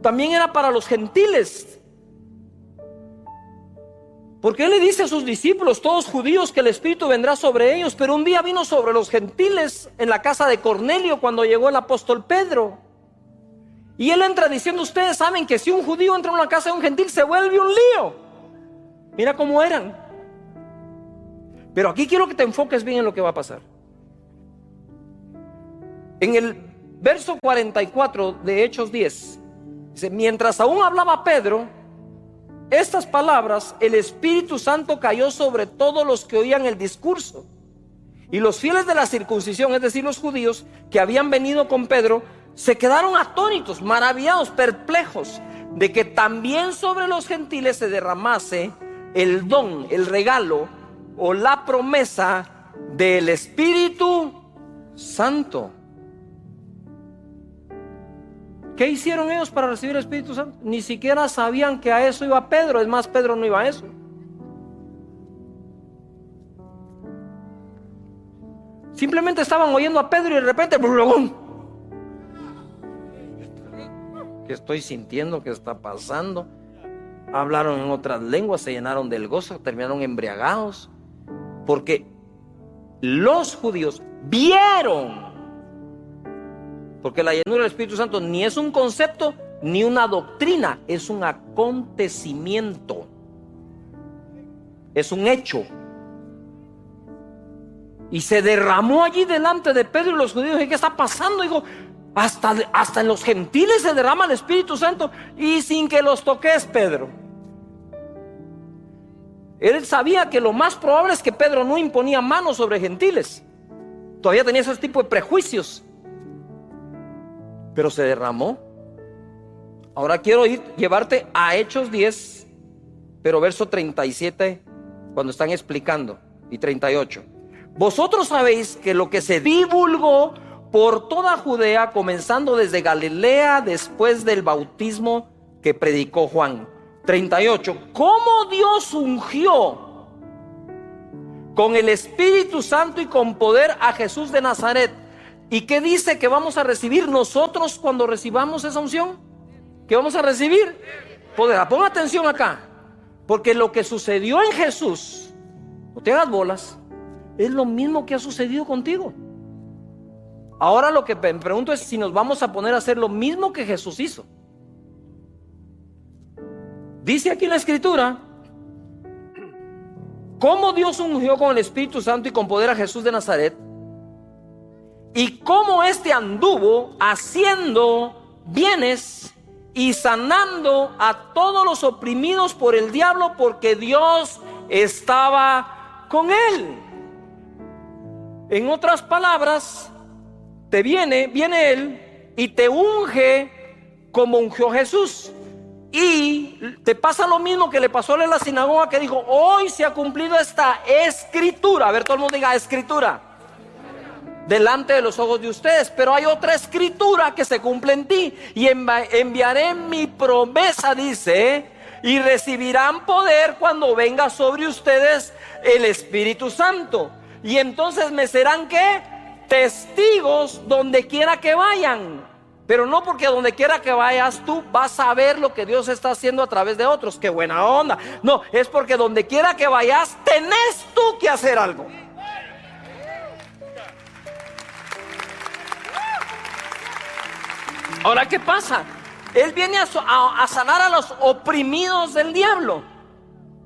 también era para los gentiles, porque Él le dice a sus discípulos, todos judíos, que el Espíritu vendrá sobre ellos. Pero un día vino sobre los gentiles en la casa de Cornelio cuando llegó el apóstol Pedro. Y él entra diciendo: ustedes saben que si un judío entra en una casa de un gentil se vuelve un lío. Mira cómo eran. Pero aquí quiero que te enfoques bien en lo que va a pasar. En el verso 44 de Hechos 10, dice: mientras aún hablaba Pedro estas palabras, el Espíritu Santo cayó sobre todos los que oían el discurso. Y los fieles de la circuncisión, es decir, los judíos que habían venido con Pedro, se quedaron atónitos, maravillados, perplejos, de que también sobre los gentiles se derramase el don, el regalo o la promesa del Espíritu Santo. ¿Qué hicieron ellos para recibir el Espíritu Santo? Ni siquiera sabían que a eso iba Pedro. Es más, Pedro no iba a eso. Simplemente estaban oyendo a Pedro y de repente ¡blum! ¿Qué estoy sintiendo? ¿Qué está pasando? Hablaron en otras lenguas, se llenaron del gozo, terminaron embriagados, porque los judíos vieron. Porque la llenura del Espíritu Santo ni es un concepto ni una doctrina, es un acontecimiento, es un hecho. Y se derramó allí delante de Pedro y los judíos. ¿Y qué está pasando? Digo, Hasta en los gentiles se derrama el Espíritu Santo y sin que los toques, Pedro. Él sabía que lo más probable es que Pedro no imponía manos sobre gentiles. Todavía tenía ese tipo de prejuicios. Pero se derramó. Ahora quiero llevarte a Hechos 10, pero verso 37, cuando están explicando, y 38. Vosotros sabéis que lo que se divulgó por toda Judea, comenzando desde Galilea, después del bautismo que predicó Juan. 38. Cómo Dios ungió con el Espíritu Santo y con poder a Jesús de Nazaret. ¿Y qué dice que vamos a recibir nosotros cuando recibamos esa unción? ¿Qué vamos a recibir? Poder. Pon atención acá, porque lo que sucedió en Jesús, no te hagas bolas, es lo mismo que ha sucedido contigo. Ahora lo que me pregunto es si nos vamos a poner a hacer lo mismo que Jesús hizo. Dice aquí en la Escritura cómo Dios ungió con el Espíritu Santo y con poder a Jesús de Nazaret, y cómo éste anduvo haciendo bienes y sanando a todos los oprimidos por el diablo, porque Dios estaba con él. En otras palabras, viene él y te unge como ungió Jesús. Y te pasa lo mismo que le pasó en la sinagoga, que dijo: hoy se ha cumplido esta escritura. A ver, todo el mundo diga escritura. Delante de los ojos de ustedes. Pero hay otra escritura que se cumple en ti. Y enviaré mi promesa, dice, y recibirán poder cuando venga sobre ustedes el Espíritu Santo. Y entonces me serán, ¿qué? Testigos donde quiera que vayan. Pero no porque donde quiera que vayas tú vas a ver lo que Dios está haciendo a través de otros. ¡Qué buena onda! No, es porque donde quiera que vayas tenés tú que hacer algo. Ahora, ¿qué pasa? Él viene a sanar a los oprimidos del diablo.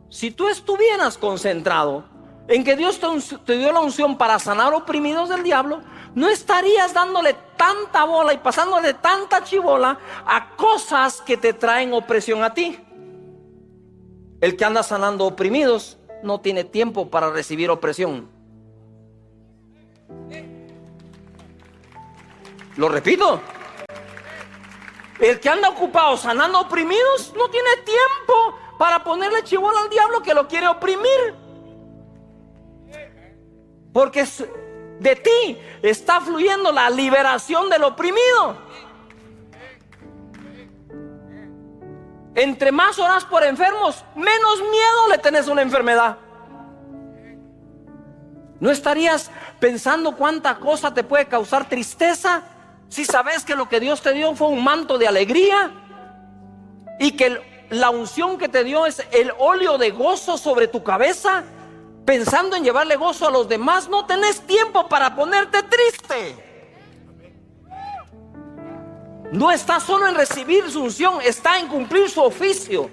Si tú estuvieras concentrado en que Dios te dio la unción para sanar oprimidos del diablo, no estarías dándole tanta bola y pasándole tanta chibola a cosas que te traen opresión a ti. El que anda sanando oprimidos no tiene tiempo para recibir opresión. Lo repito. El que anda ocupado sanando oprimidos no tiene tiempo para ponerle chibola al diablo que lo quiere oprimir. Porque de ti está fluyendo la liberación del oprimido. Entre más oras por enfermos, menos miedo le tenés a una enfermedad. ¿No estarías pensando cuánta cosa te puede causar tristeza si sabes que lo que Dios te dio fue un manto de alegría y que la unción que te dio es el óleo de gozo sobre tu cabeza? Pensando en llevarle gozo a los demás, no tenés tiempo para ponerte triste. No está solo en recibir su unción, está en cumplir su oficio.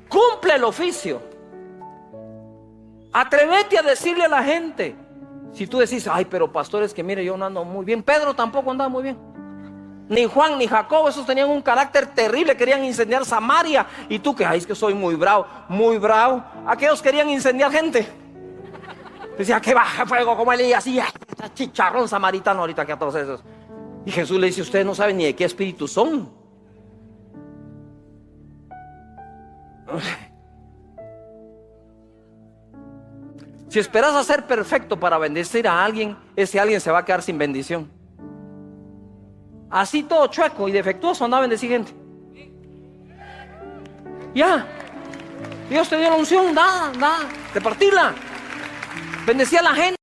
Cumple el oficio. Atrévete a decirle a la gente. Si tú decís: ay, pero pastor, es que mire, yo no ando muy bien. Pedro tampoco andaba muy bien. Ni Juan ni Jacob, esos tenían un carácter terrible, querían incendiar Samaria. Y tú que: ay, es que soy muy bravo, muy bravo. Aquellos querían incendiar gente. Decía: que baja fuego como Elías, y chicharrón samaritano ahorita que a todos esos. Y Jesús le dice: ustedes no saben ni de qué espíritu son. Si esperas a ser perfecto para bendecir a alguien, ese alguien se va a quedar sin bendición. Así todo chueco y defectuoso anda a bendecir gente. Ya, Dios te dio la unción, da, repartirla. Bendecía a la gente.